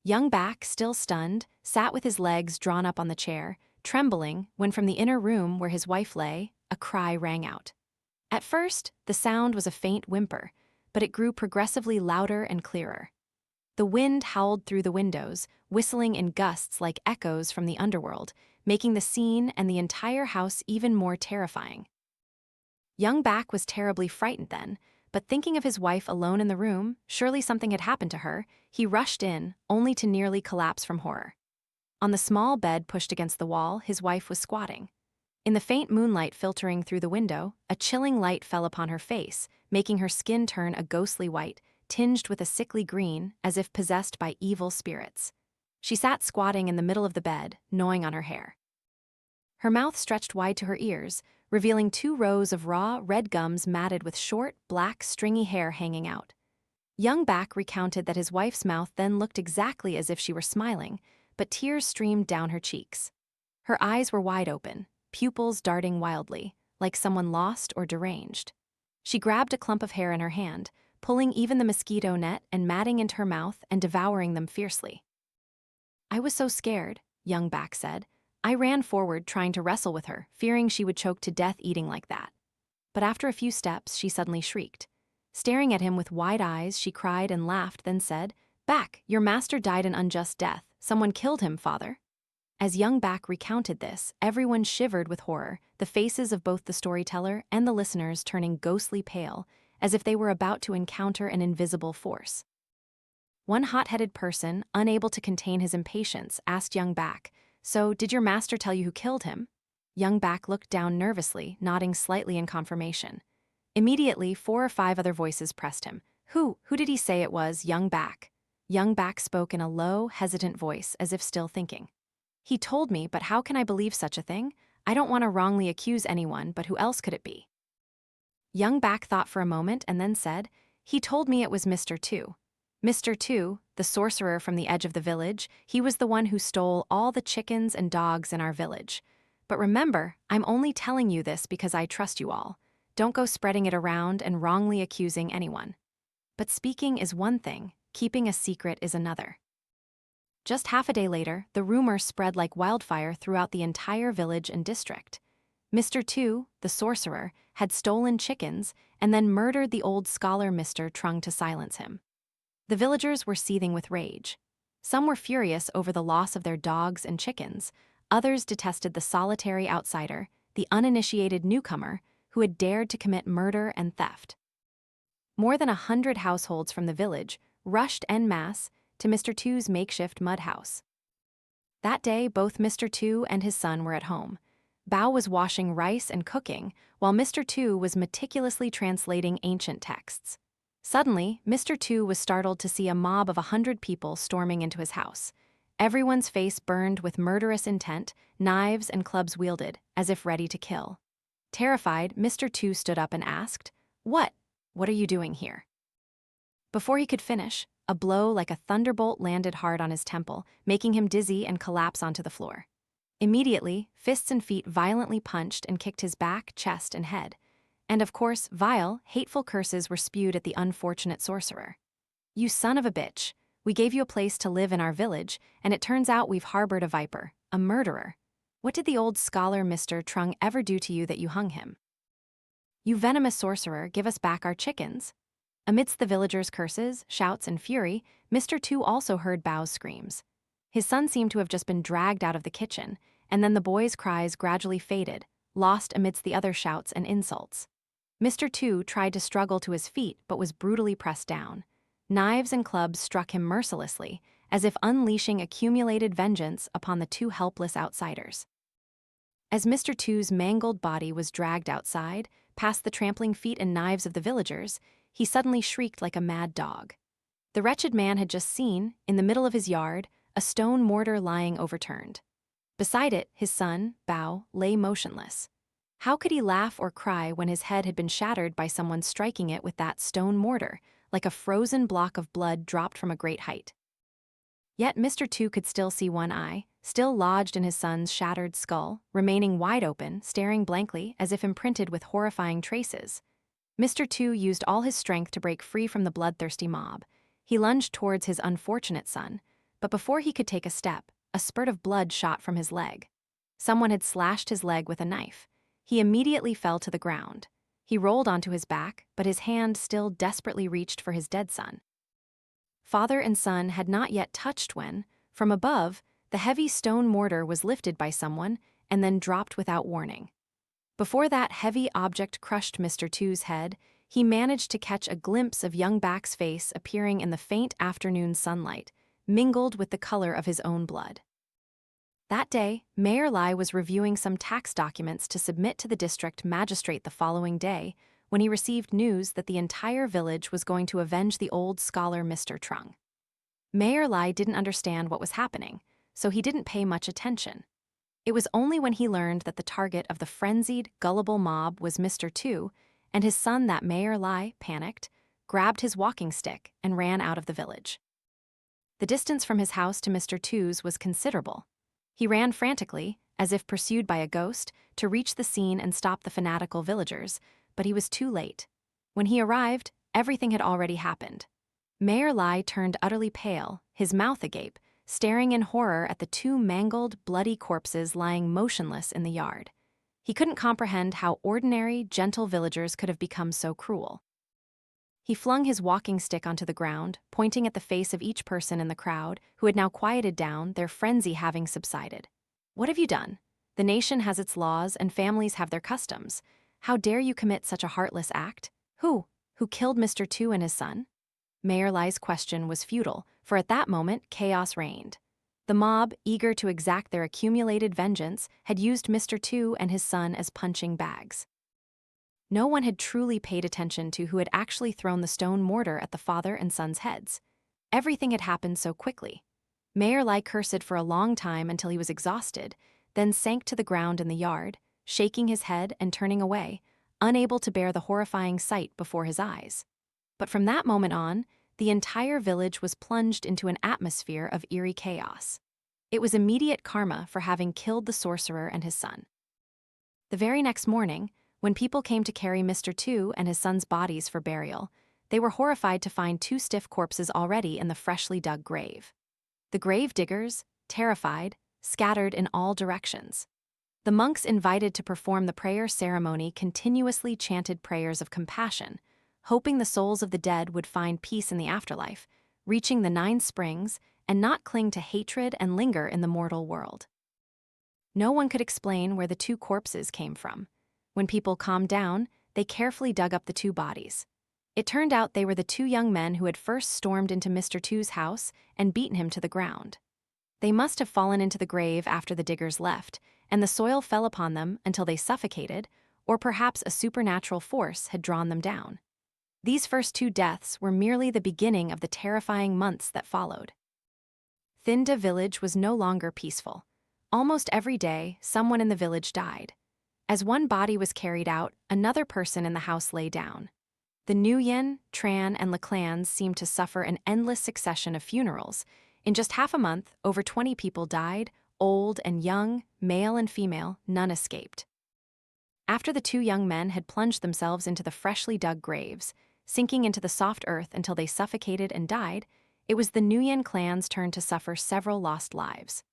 Young Back, still stunned, sat with his legs drawn up on the chair, trembling when from the inner room where his wife lay, a cry rang out. At first, the sound was a faint whimper, but it grew progressively louder and clearer. The wind howled through the windows, whistling in gusts like echoes from the underworld, making the scene and the entire house even more terrifying. Young Back was terribly frightened then, but thinking of his wife alone in the room, surely something had happened to her, he rushed in, only to nearly collapse from horror. On the small bed pushed against the wall, his wife was squatting. In the faint moonlight filtering through the window, a chilling light fell upon her face, making her skin turn a ghostly white, tinged with a sickly green, as if possessed by evil spirits. She sat squatting in the middle of the bed, gnawing on her hair. Her mouth stretched wide to her ears, revealing 2 rows of raw, red gums matted with short, black, stringy hair hanging out. Young Back recounted that his wife's mouth then looked exactly as if she were smiling, but tears streamed down her cheeks. Her eyes were wide open, pupils darting wildly, like someone lost or deranged. She grabbed a clump of hair in her hand, pulling even the mosquito net and matting into her mouth and devouring them fiercely. "I was so scared," young Back said. "I ran forward trying to wrestle with her, fearing she would choke to death eating like that. But after a few steps, she suddenly shrieked. Staring at him with wide eyes, she cried and laughed, then said, 'Back, your master died an unjust death. Someone killed him, father.'" As young Back recounted this, everyone shivered with horror, the faces of both the storyteller and the listeners turning ghostly pale, as if they were about to encounter an invisible force. One hot-headed person, unable to contain his impatience, asked young Back, "So, did your master tell you who killed him?" Young Back looked down nervously, nodding slightly in confirmation. Immediately, 4 or 5 other voices pressed him. Who did he say it was, young Back?" Young Back spoke in a low, hesitant voice, as if still thinking. "He told me, but how can I believe such a thing? I don't want to wrongly accuse anyone, but who else could it be?" Young Back thought for a moment and then said, "He told me it was Mr. Two. Mr. Two, the sorcerer from the edge of the village, he was the one who stole all the chickens and dogs in our village. But remember, I'm only telling you this because I trust you all. Don't go spreading it around and wrongly accusing anyone. But speaking is one thing, keeping a secret is another." Just half a day later, the rumor spread like wildfire throughout the entire village and district. Mr. Two, the sorcerer, had stolen chickens and then murdered the old scholar Mr. Trung to silence him. The villagers were seething with rage. Some were furious over the loss of their dogs and chickens. Others detested the solitary outsider, the uninitiated newcomer, who had dared to commit murder and theft. More than 100 households from the village rushed en masse, to Mr. Two's makeshift mud house. That day, both Mr. Two and his son were at home. Bao was washing rice and cooking, while Mr. Two was meticulously translating ancient texts. Suddenly, Mr. Two was startled to see a mob of 100 people storming into his house. Everyone's face burned with murderous intent, knives and clubs wielded, as if ready to kill. Terrified, Mr. Two stood up and asked, What are you doing here?" Before he could finish, a blow like a thunderbolt landed hard on his temple, making him dizzy and collapse onto the floor. Immediately, fists and feet violently punched and kicked his back, chest, and head. And of course, vile, hateful curses were spewed at the unfortunate sorcerer. "You son of a bitch! We gave you a place to live in our village, and it turns out we've harbored a viper, a murderer. What did the old scholar Mr. Trung ever do to you that you hung him? You venomous sorcerer, give us back our chickens." Amidst the villagers' curses, shouts, and fury, Mr. Two also heard Bao's screams. His son seemed to have just been dragged out of the kitchen, and then the boy's cries gradually faded, lost amidst the other shouts and insults. Mr. Two tried to struggle to his feet but was brutally pressed down. Knives and clubs struck him mercilessly, as if unleashing accumulated vengeance upon the two helpless outsiders. As Mr. Two's mangled body was dragged outside, past the trampling feet and knives of the villagers, he suddenly shrieked like a mad dog. The wretched man had just seen, in the middle of his yard, a stone mortar lying overturned. Beside it, his son, Bao, lay motionless. How could he laugh or cry when his head had been shattered by someone striking it with that stone mortar, like a frozen block of blood dropped from a great height? Yet Mr. Two could still see one eye, still lodged in his son's shattered skull, remaining wide open, staring blankly as if imprinted with horrifying traces. Mr. Two used all his strength to break free from the bloodthirsty mob. He lunged towards his unfortunate son, but before he could take a step, a spurt of blood shot from his leg. Someone had slashed his leg with a knife. He immediately fell to the ground. He rolled onto his back, but his hand still desperately reached for his dead son. Father and son had not yet touched when, from above, the heavy stone mortar was lifted by someone and then dropped without warning. Before that heavy object crushed Mr. Two's head, he managed to catch a glimpse of young Bak's face appearing in the faint afternoon sunlight, mingled with the color of his own blood. That day, Mayor Lai was reviewing some tax documents to submit to the district magistrate the following day when he received news that the entire village was going to avenge the old scholar Mr. Trung. Mayor Lai didn't understand what was happening, so he didn't pay much attention. It was only when he learned that the target of the frenzied, gullible mob was Mr. Two and his son that Mayor Lai panicked, grabbed his walking stick, and ran out of the village. The distance from his house to Mr. Two's was considerable. He ran frantically, as if pursued by a ghost, to reach the scene and stop the fanatical villagers, but he was too late. When he arrived, everything had already happened. Mayor Lai turned utterly pale, his mouth agape, staring in horror at the two mangled, bloody corpses lying motionless in the yard. He couldn't comprehend how ordinary, gentle villagers could have become so cruel. He flung his walking stick onto the ground, pointing at the face of each person in the crowd, who had now quieted down, their frenzy having subsided. "What have you done? The nation has its laws and families have their customs. How dare you commit such a heartless act? Who killed Mr. Two and his son?" Mayor Lai's question was futile, for at that moment chaos reigned. The mob, eager to exact their accumulated vengeance, had used Mr. Two and his son as punching bags. No one had truly paid attention to who had actually thrown the stone mortar at the father and son's heads. Everything had happened so quickly. Mayor Lai cursed for a long time until he was exhausted, then sank to the ground in the yard, shaking his head and turning away, unable to bear the horrifying sight before his eyes. But from that moment on, the entire village was plunged into an atmosphere of eerie chaos. It was immediate karma for having killed the sorcerer and his son. The very next morning, when people came to carry Mr. Two and his son's bodies for burial, they were horrified to find two stiff corpses already in the freshly dug grave. The grave diggers, terrified, scattered in all directions. The monks invited to perform the prayer ceremony continuously chanted prayers of compassion, hoping the souls of the dead would find peace in the afterlife, reaching the 9 springs, and not cling to hatred and linger in the mortal world. No one could explain where the 2 corpses came from. When people calmed down, they carefully dug up the 2 bodies. It turned out they were the two young men who had first stormed into Mr. Two's house and beaten him to the ground. They must have fallen into the grave after the diggers left, and the soil fell upon them until they suffocated, or perhaps a supernatural force had drawn them down. These first two deaths were merely the beginning of the terrifying months that followed. Thinh Da Village was no longer peaceful. Almost every day, someone in the village died. As one body was carried out, another person in the house lay down. The Nguyen, Tran, and Le clans seemed to suffer an endless succession of funerals. In just half a month, over 20 people died, old and young, male and female, none escaped. After the two young men had plunged themselves into the freshly dug graves, sinking into the soft earth until they suffocated and died, it was the Nguyen clan's turn to suffer several lost lives.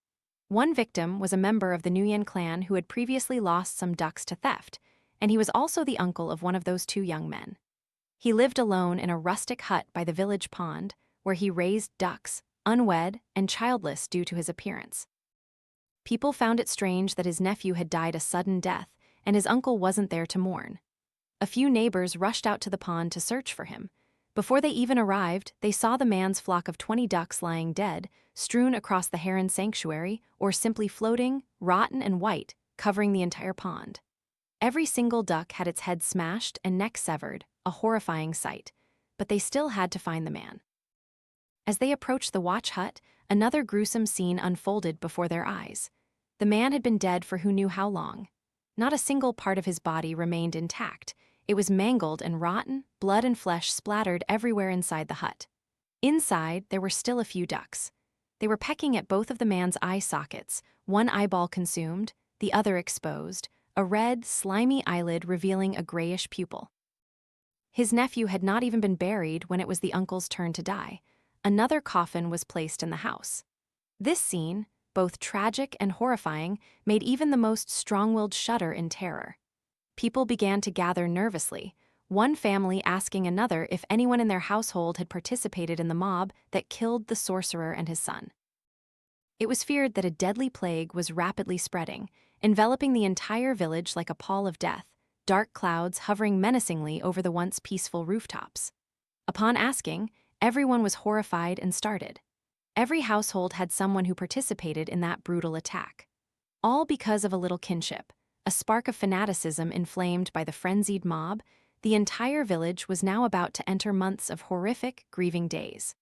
One victim was a member of the Nguyen clan who had previously lost some ducks to theft, and he was also the uncle of one of those two young men. He lived alone in a rustic hut by the village pond, where he raised ducks, unwed and childless due to his appearance. People found it strange that his nephew had died a sudden death, and his uncle wasn't there to mourn. A few neighbors rushed out to the pond to search for him. Before they even arrived, they saw the man's flock of 20 ducks lying dead, strewn across the heron sanctuary, or simply floating, rotten and white, covering the entire pond. Every single duck had its head smashed and neck severed, a horrifying sight, but they still had to find the man. As they approached the watch hut, another gruesome scene unfolded before their eyes. The man had been dead for who knew how long. Not a single part of his body remained intact. It was mangled and rotten, blood and flesh splattered everywhere inside the hut. Inside, there were still a few ducks. They were pecking at both of the man's eye sockets, one eyeball consumed, the other exposed, a red, slimy eyelid revealing a grayish pupil. His nephew had not even been buried when it was the uncle's turn to die. Another coffin was placed in the house. This scene, both tragic and horrifying, made even the most strong-willed shudder in terror. People began to gather nervously, one family asking another if anyone in their household had participated in the mob that killed the sorcerer and his son. It was feared that a deadly plague was rapidly spreading, enveloping the entire village like a pall of death, dark clouds hovering menacingly over the once peaceful rooftops. Upon asking, everyone was horrified and started. Every household had someone who participated in that brutal attack. All because of a little kinship, a spark of fanaticism inflamed by the frenzied mob. The entire village was now about to enter months of horrific, grieving days.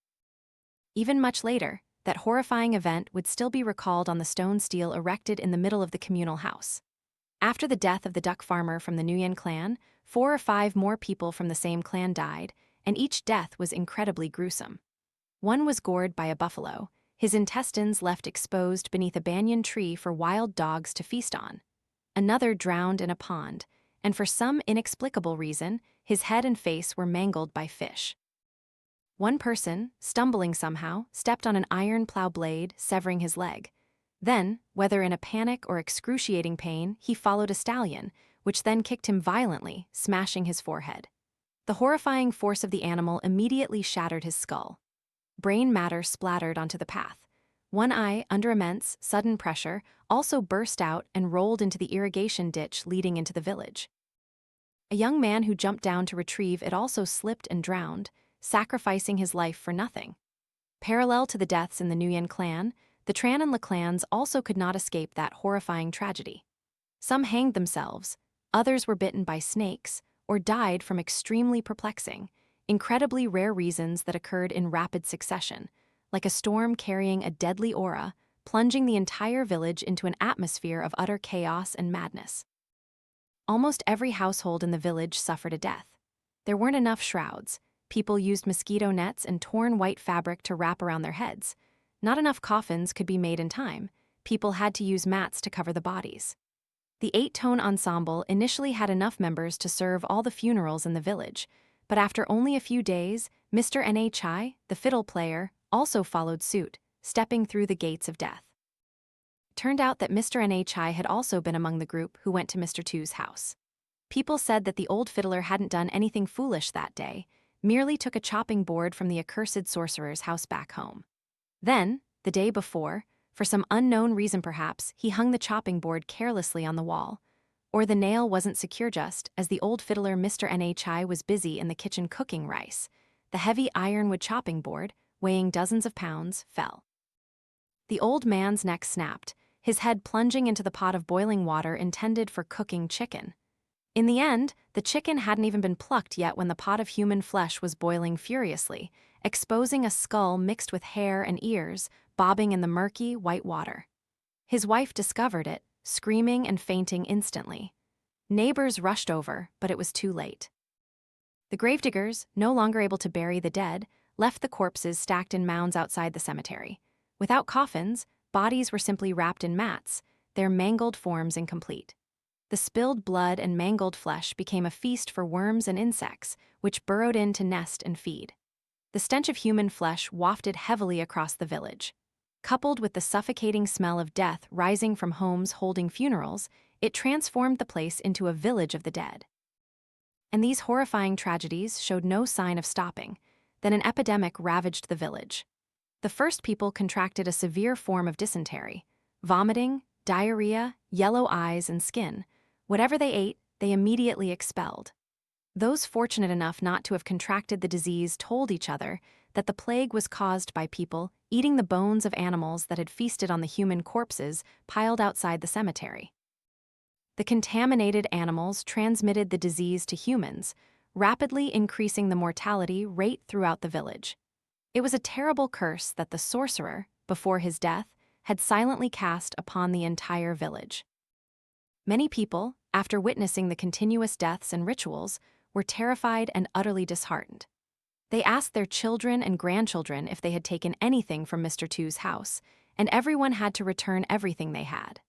Even much later, that horrifying event would still be recalled on the stone stele erected in the middle of the communal house. After the death of the duck farmer from the Nguyen clan, 4 or 5 more people from the same clan died, and each death was incredibly gruesome. One was gored by a buffalo, his intestines left exposed beneath a banyan tree for wild dogs to feast on. Another drowned in a pond, and for some inexplicable reason, his head and face were mangled by fish. One person, stumbling somehow, stepped on an iron plow blade, severing his leg. Then, whether in a panic or excruciating pain, he followed a stallion, which then kicked him violently, smashing his forehead. The horrifying force of the animal immediately shattered his skull. Brain matter splattered onto the path. One eye, under immense, sudden pressure, also burst out and rolled into the irrigation ditch leading into the village. A young man who jumped down to retrieve it also slipped and drowned, sacrificing his life for nothing. Parallel to the deaths in the Nguyen clan, the Tran and Le clans also could not escape that horrifying tragedy. Some hanged themselves, others were bitten by snakes, or died from extremely perplexing, incredibly rare reasons that occurred in rapid succession, like a storm carrying a deadly aura, plunging the entire village into an atmosphere of utter chaos and madness. Almost every household in the village suffered a death. There weren't enough shrouds. People used mosquito nets and torn white fabric to wrap around their heads. Not enough coffins could be made in time. People had to use mats to cover the bodies. The 8-tone ensemble initially had enough members to serve all the funerals in the village, but after only a few days, Mr. Nhai, the fiddle player, also followed suit, stepping through the gates of death. Turned out that Mr. Nhai had also been among the group who went to Mr. Two's house. People said that the old fiddler hadn't done anything foolish that day, merely took a chopping board from the accursed sorcerer's house back home. Then, the day before, for some unknown reason perhaps, he hung the chopping board carelessly on the wall. or the nail wasn't secure just as the old fiddler Mr. Nhi was busy in the kitchen cooking rice. The heavy ironwood chopping board, weighing dozens of pounds, fell. The old man's neck snapped, his head plunging into the pot of boiling water intended for cooking chicken. In the end, the chicken hadn't even been plucked yet when the pot of human flesh was boiling furiously, exposing a skull mixed with hair and ears, bobbing in the murky, white water. His wife discovered it, screaming and fainting instantly. Neighbors rushed over, but it was too late. The gravediggers, no longer able to bury the dead, left the corpses stacked in mounds outside the cemetery. Without coffins, bodies were simply wrapped in mats, their mangled forms incomplete. The spilled blood and mangled flesh became a feast for worms and insects, which burrowed in to nest and feed. The stench of human flesh wafted heavily across the village. Coupled with the suffocating smell of death rising from homes holding funerals, it transformed the place into a village of the dead. And these horrifying tragedies showed no sign of stopping. Then an epidemic ravaged the village. The first people contracted a severe form of dysentery. Vomiting, diarrhea, yellow eyes, and skin. Whatever they ate, they immediately expelled. Those fortunate enough not to have contracted the disease told each other that the plague was caused by people eating the bones of animals that had feasted on the human corpses piled outside the cemetery. The contaminated animals transmitted the disease to humans, rapidly increasing the mortality rate throughout the village. It was a terrible curse that the sorcerer, before his death, had silently cast upon the entire village. Many people, after witnessing the continuous deaths and rituals, were terrified and utterly disheartened. They asked their children and grandchildren if they had taken anything from Mr. Two's house, and everyone had to return everything they had.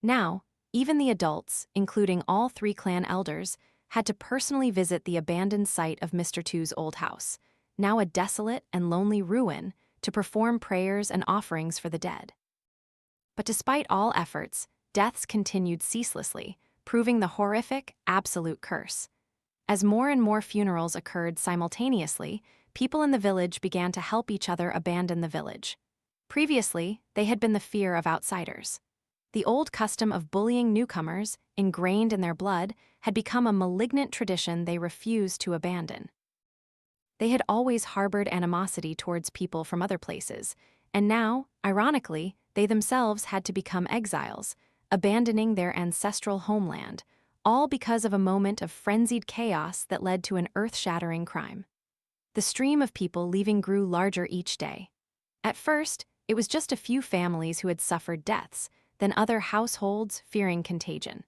Now, even the adults, including all 3 clan elders, had to personally visit the abandoned site of Mr. Two's old house, now a desolate and lonely ruin, to perform prayers and offerings for the dead. But despite all efforts, deaths continued ceaselessly, proving the horrific, absolute curse. As more and more funerals occurred simultaneously, people in the village began to help each other abandon the village. Previously, they had been the fear of outsiders. The old custom of bullying newcomers, ingrained in their blood, had become a malignant tradition they refused to abandon. They had always harbored animosity towards people from other places, and now, ironically, they themselves had to become exiles, abandoning their ancestral homeland, all because of a moment of frenzied chaos that led to an earth-shattering crime. The stream of people leaving grew larger each day. At first, it was just a few families who had suffered deaths, then other households fearing contagion.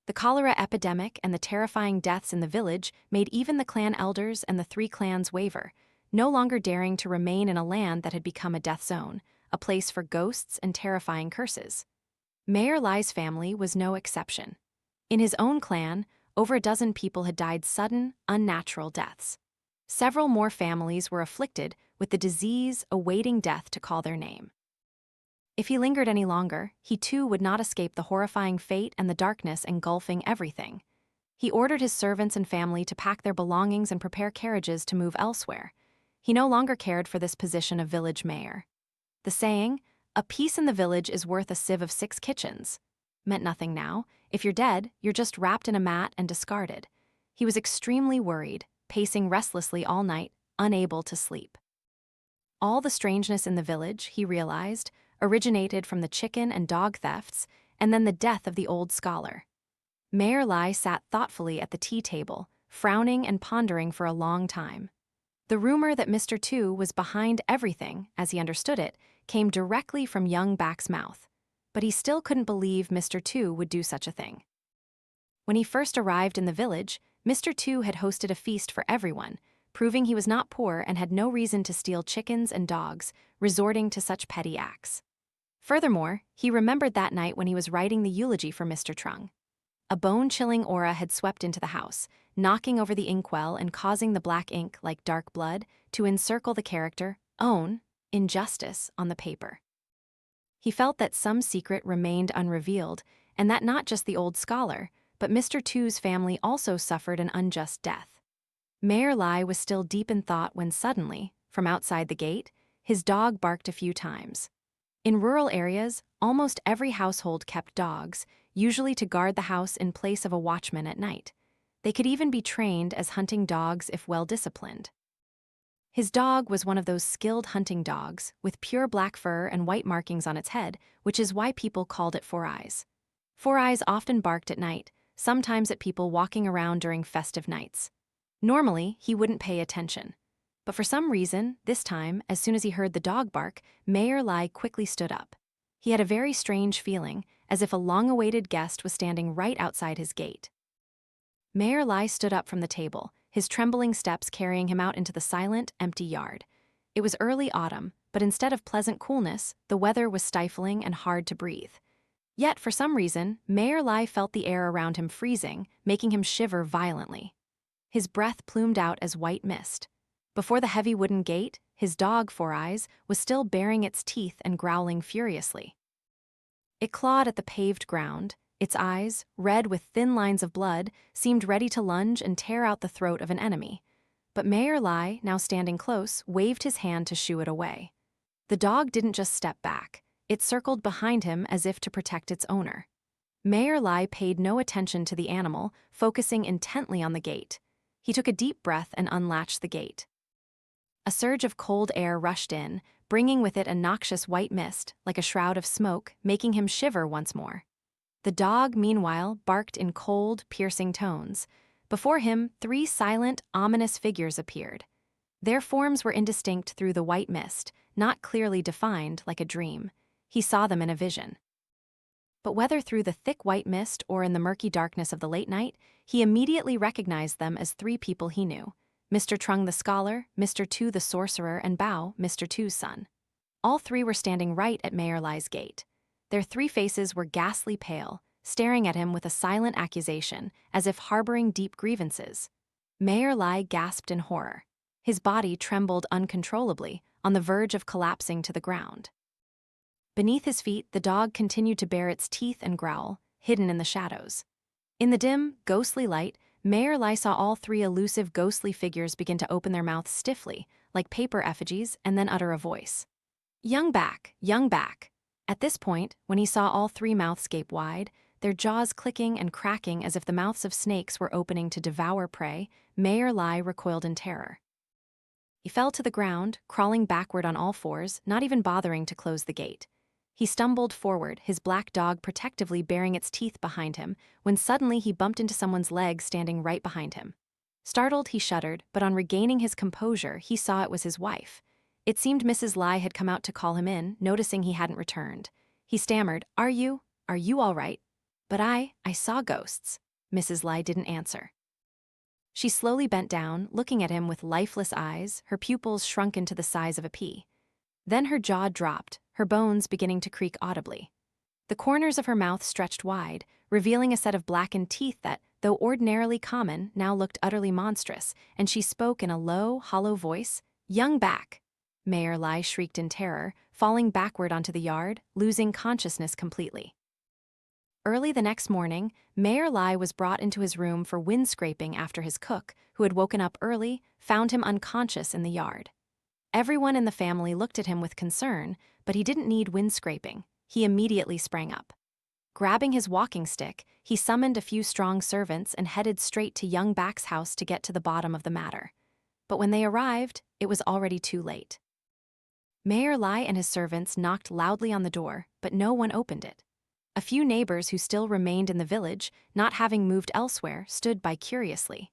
The cholera epidemic and the terrifying deaths in the village made even the clan elders and the 3 clans waver, no longer daring to remain in a land that had become a death zone, a place for ghosts and terrifying curses. Mayor Lai's family was no exception. In his own clan, over a dozen people had died sudden, unnatural deaths. Several more families were afflicted with the disease awaiting death to call their name. If he lingered any longer, he too would not escape the horrifying fate and the darkness engulfing everything. He ordered his servants and family to pack their belongings and prepare carriages to move elsewhere. He no longer cared for this position of village mayor. The saying, "A piece in the village is worth a sieve of 6 kitchens," meant nothing now. If you're dead, you're just wrapped in a mat and discarded. He was extremely worried, pacing restlessly all night, unable to sleep. All the strangeness in the village, he realized, originated from the chicken and dog thefts, and then the death of the old scholar. Mayor Lai sat thoughtfully at the tea table, frowning and pondering for a long time. The rumor that Mr. Two was behind everything, as he understood it, came directly from young Back's mouth, but he still couldn't believe Mr. Two would do such a thing. When he first arrived in the village, Mr. Two had hosted a feast for everyone, proving he was not poor and had no reason to steal chickens and dogs, resorting to such petty acts. Furthermore, he remembered that night when he was writing the eulogy for Mr. Trung. A bone-chilling aura had swept into the house, knocking over the inkwell and causing the black ink, like dark blood, to encircle the character, own, injustice, on the paper. He felt that some secret remained unrevealed, and that not just the old scholar, but Mr. Two's family also suffered an unjust death. Mayor Lai was still deep in thought when suddenly, from outside the gate, his dog barked a few times. In rural areas, almost every household kept dogs, usually to guard the house in place of a watchman at night. They could even be trained as hunting dogs if well-disciplined. His dog was one of those skilled hunting dogs, with pure black fur and white markings on its head, which is why people called it Four Eyes. Four Eyes often barked at night, sometimes at people walking around during festive nights. Normally, he wouldn't pay attention. But for some reason, this time, as soon as he heard the dog bark, Mayor Lai quickly stood up. He had a very strange feeling, as if a long-awaited guest was standing right outside his gate. Mayor Lai stood up from the table, his trembling steps carrying him out into the silent, empty yard. It was early autumn, but instead of pleasant coolness, the weather was stifling and hard to breathe. Yet, for some reason, Mayor Lai felt the air around him freezing, making him shiver violently. His breath plumed out as white mist. Before the heavy wooden gate, his dog, Four Eyes, was still baring its teeth and growling furiously. It clawed at the paved ground. Its eyes, red with thin lines of blood, seemed ready to lunge and tear out the throat of an enemy. But Mayor Lai, now standing close, waved his hand to shoo it away. The dog didn't just step back. It circled behind him as if to protect its owner. Mayor Lai paid no attention to the animal, focusing intently on the gate. He took a deep breath and unlatched the gate. A surge of cold air rushed in, bringing with it a noxious white mist, like a shroud of smoke, making him shiver once more. The dog, meanwhile, barked in cold, piercing tones. Before him, 3 silent, ominous figures appeared. Their forms were indistinct through the white mist, not clearly defined like a dream. He saw them in a vision. But whether through the thick white mist or in the murky darkness of the late night, he immediately recognized them as 3 people he knew: Mr. Trung the scholar, Mr. Tu the sorcerer, and Bao, Mr. Tu's son. All 3 were standing right at Mayor Lai's gate. Their 3 faces were ghastly pale, staring at him with a silent accusation, as if harboring deep grievances. Mayor Lai gasped in horror. His body trembled uncontrollably, on the verge of collapsing to the ground. Beneath his feet, the dog continued to bare its teeth and growl, hidden in the shadows. In the dim, ghostly light, Mayor Lai saw all 3 elusive ghostly figures begin to open their mouths stiffly, like paper effigies, and then utter a voice. "Young back, young back." At this point, when he saw all 3 mouths gape wide, their jaws clicking and cracking as if the mouths of snakes were opening to devour prey, Mayor Lai recoiled in terror. He fell to the ground, crawling backward on all 4s, not even bothering to close the gate. He stumbled forward, his black dog protectively baring its teeth behind him, when suddenly he bumped into someone's leg standing right behind him. Startled, he shuddered, but on regaining his composure, he saw it was his wife. It seemed Mrs. Lai had come out to call him in, noticing he hadn't returned. He stammered, Are you all right?" "But I saw ghosts." Mrs. Lai didn't answer. She slowly bent down, looking at him with lifeless eyes, her pupils shrunken to the size of a pea. Then her jaw dropped, her bones beginning to creak audibly. The corners of her mouth stretched wide, revealing a set of blackened teeth that, though ordinarily common, now looked utterly monstrous, and she spoke in a low, hollow voice, "Young back." Mayor Lai shrieked in terror, falling backward onto the yard, losing consciousness completely. Early the next morning, Mayor Lai was brought into his room for wind-scraping after his cook, who had woken up early, found him unconscious in the yard. Everyone in the family looked at him with concern, but he didn't need wind-scraping. He immediately sprang up. Grabbing his walking stick, he summoned a few strong servants and headed straight to Young Back's house to get to the bottom of the matter. But when they arrived, it was already too late. Mayor Lai and his servants knocked loudly on the door, but no one opened it. A few neighbors who still remained in the village, not having moved elsewhere, stood by curiously.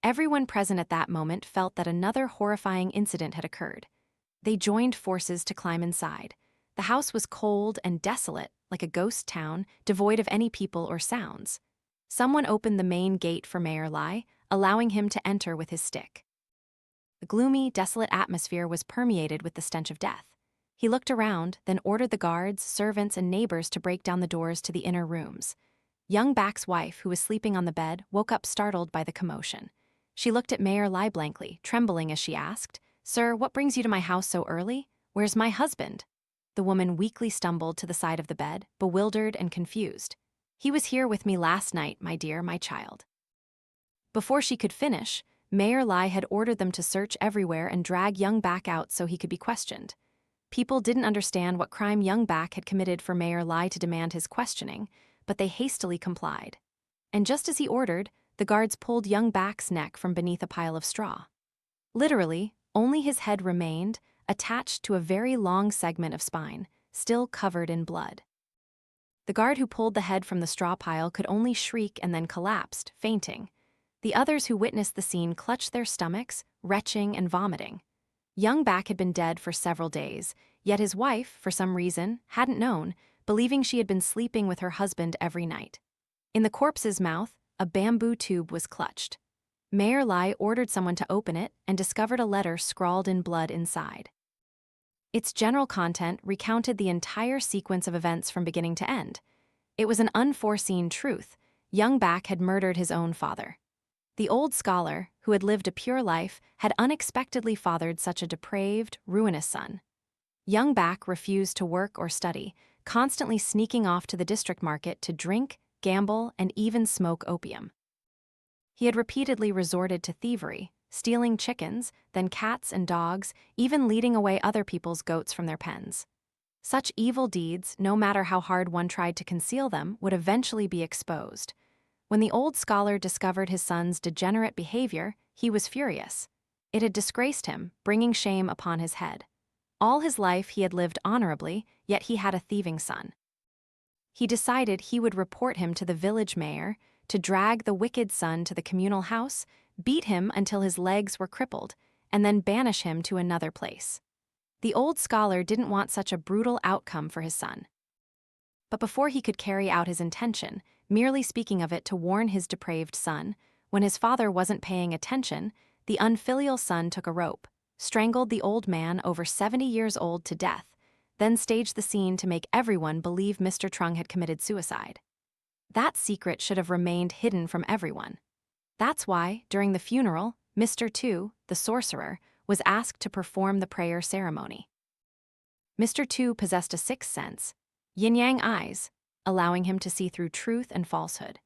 Everyone present at that moment felt that another horrifying incident had occurred. They joined forces to climb inside. The house was cold and desolate, like a ghost town, devoid of any people or sounds. Someone opened the main gate for Mayor Lai, allowing him to enter with his stick. The gloomy, desolate atmosphere was permeated with the stench of death. He looked around, then ordered the guards, servants, and neighbors to break down the doors to the inner rooms. Young Back's wife, who was sleeping on the bed, woke up startled by the commotion. She looked at Mayor Lai blankly, trembling as she asked, "Sir, what brings you to my house so early? Where's my husband?" The woman weakly stumbled to the side of the bed, bewildered and confused. "He was here with me last night, my dear, my child." Before she could finish, Mayor Lai had ordered them to search everywhere and drag Young Back out so he could be questioned. People didn't understand what crime Young Back had committed for Mayor Lai to demand his questioning, but they hastily complied. And just as he ordered, the guards pulled Young Back's neck from beneath a pile of straw. Literally, only his head remained, attached to a very long segment of spine, still covered in blood. The guard who pulled the head from the straw pile could only shriek and then collapsed, fainting. The others who witnessed the scene clutched their stomachs, retching and vomiting. Young Back had been dead for several days, yet his wife, for some reason, hadn't known, believing she had been sleeping with her husband every night. In the corpse's mouth, a bamboo tube was clutched. Mayor Lai ordered someone to open it and discovered a letter scrawled in blood inside. Its general content recounted the entire sequence of events from beginning to end. It was an unforeseen truth. Young Back had murdered his own father. The old scholar, who had lived a pure life, had unexpectedly fathered such a depraved, ruinous son. Young Back refused to work or study, constantly sneaking off to the district market to drink, gamble, and even smoke opium. He had repeatedly resorted to thievery, stealing chickens, then cats and dogs, even leading away other people's goats from their pens. Such evil deeds, no matter how hard one tried to conceal them, would eventually be exposed. When the old scholar discovered his son's degenerate behavior, he was furious. It had disgraced him, bringing shame upon his head. All his life he had lived honorably, yet he had a thieving son. He decided he would report him to the village mayor, to drag the wicked son to the communal house, beat him until his legs were crippled, and then banish him to another place. The old scholar didn't want such a brutal outcome for his son. But before he could carry out his intention, merely speaking of it to warn his depraved son, when his father wasn't paying attention, the unfilial son took a rope, strangled the old man over 70 years old to death, then staged the scene to make everyone believe Mr. Trung had committed suicide. That secret should have remained hidden from everyone. That's why, during the funeral, Mr. Tu, the sorcerer, was asked to perform the prayer ceremony. Mr. Tu possessed a sixth sense, yin-yang eyes, allowing him to see through truth and falsehood.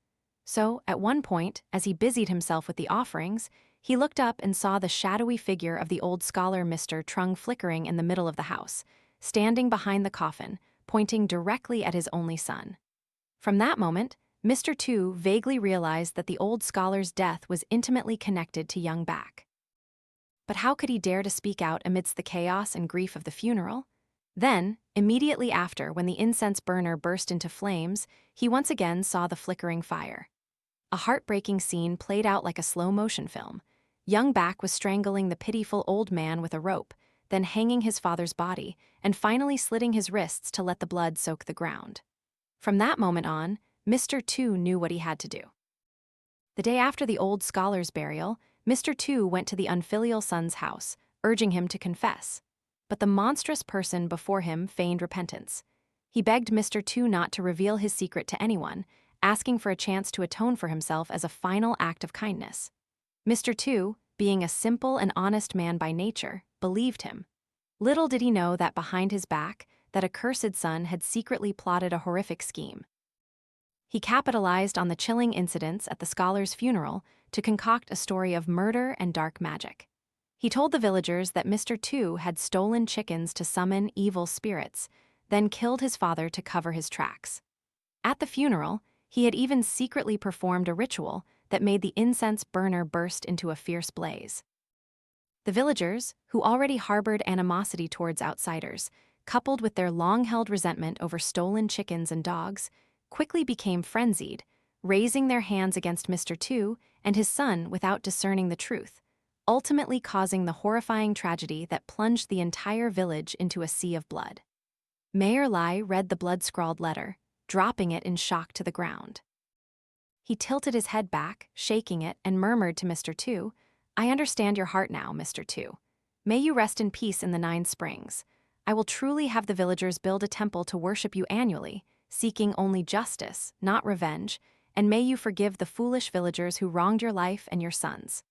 So, at one point, as he busied himself with the offerings, he looked up and saw the shadowy figure of the old scholar Mr. Trung flickering in the middle of the house, standing behind the coffin, pointing directly at his only son. From that moment, Mr. Tu vaguely realized that the old scholar's death was intimately connected to Young Back. But how could he dare to speak out amidst the chaos and grief of the funeral? Then, immediately after, when the incense burner burst into flames, he once again saw the flickering fire. A heartbreaking scene played out like a slow-motion film. Young Back was strangling the pitiful old man with a rope, then hanging his father's body, and finally slitting his wrists to let the blood soak the ground. From that moment on, Mr. Tu knew what he had to do. The day after the old scholar's burial, Mr. Tu went to the unfilial son's house, urging him to confess. But the monstrous person before him feigned repentance. He begged Mr. Tu not to reveal his secret to anyone, asking for a chance to atone for himself as a final act of kindness. Mr. Tu, being a simple and honest man by nature, believed him. Little did he know that behind his back, that accursed son had secretly plotted a horrific scheme. He capitalized on the chilling incidents at the scholar's funeral to concoct a story of murder and dark magic. He told the villagers that Mr. Tu had stolen chickens to summon evil spirits, then killed his father to cover his tracks. At the funeral, he had even secretly performed a ritual that made the incense burner burst into a fierce blaze. The villagers, who already harbored animosity towards outsiders, coupled with their long-held resentment over stolen chickens and dogs, quickly became frenzied, raising their hands against Mr. Tu and his son without discerning the truth, ultimately causing the horrifying tragedy that plunged the entire village into a sea of blood. Mayor Lai read the blood-scrawled letter, dropping it in shock to the ground. He tilted his head back, shaking it, and murmured to Mr. Tu, "I understand your heart now, Mr. Tu. May you rest in peace in the 9 springs. I will truly have the villagers build a temple to worship you annually, seeking only justice, not revenge, and may you forgive the foolish villagers who wronged your life and your sons."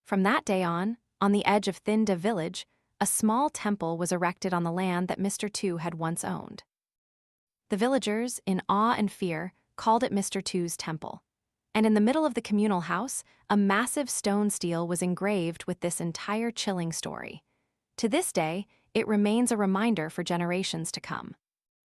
From that day on the edge of Thinh Da Village, a small temple was erected on the land that Mr. Tu had once owned. The villagers, in awe and fear, called it Mr. Tu's temple. And in the middle of the communal house, a massive stone stele was engraved with this entire chilling story. To this day, it remains a reminder for generations to come.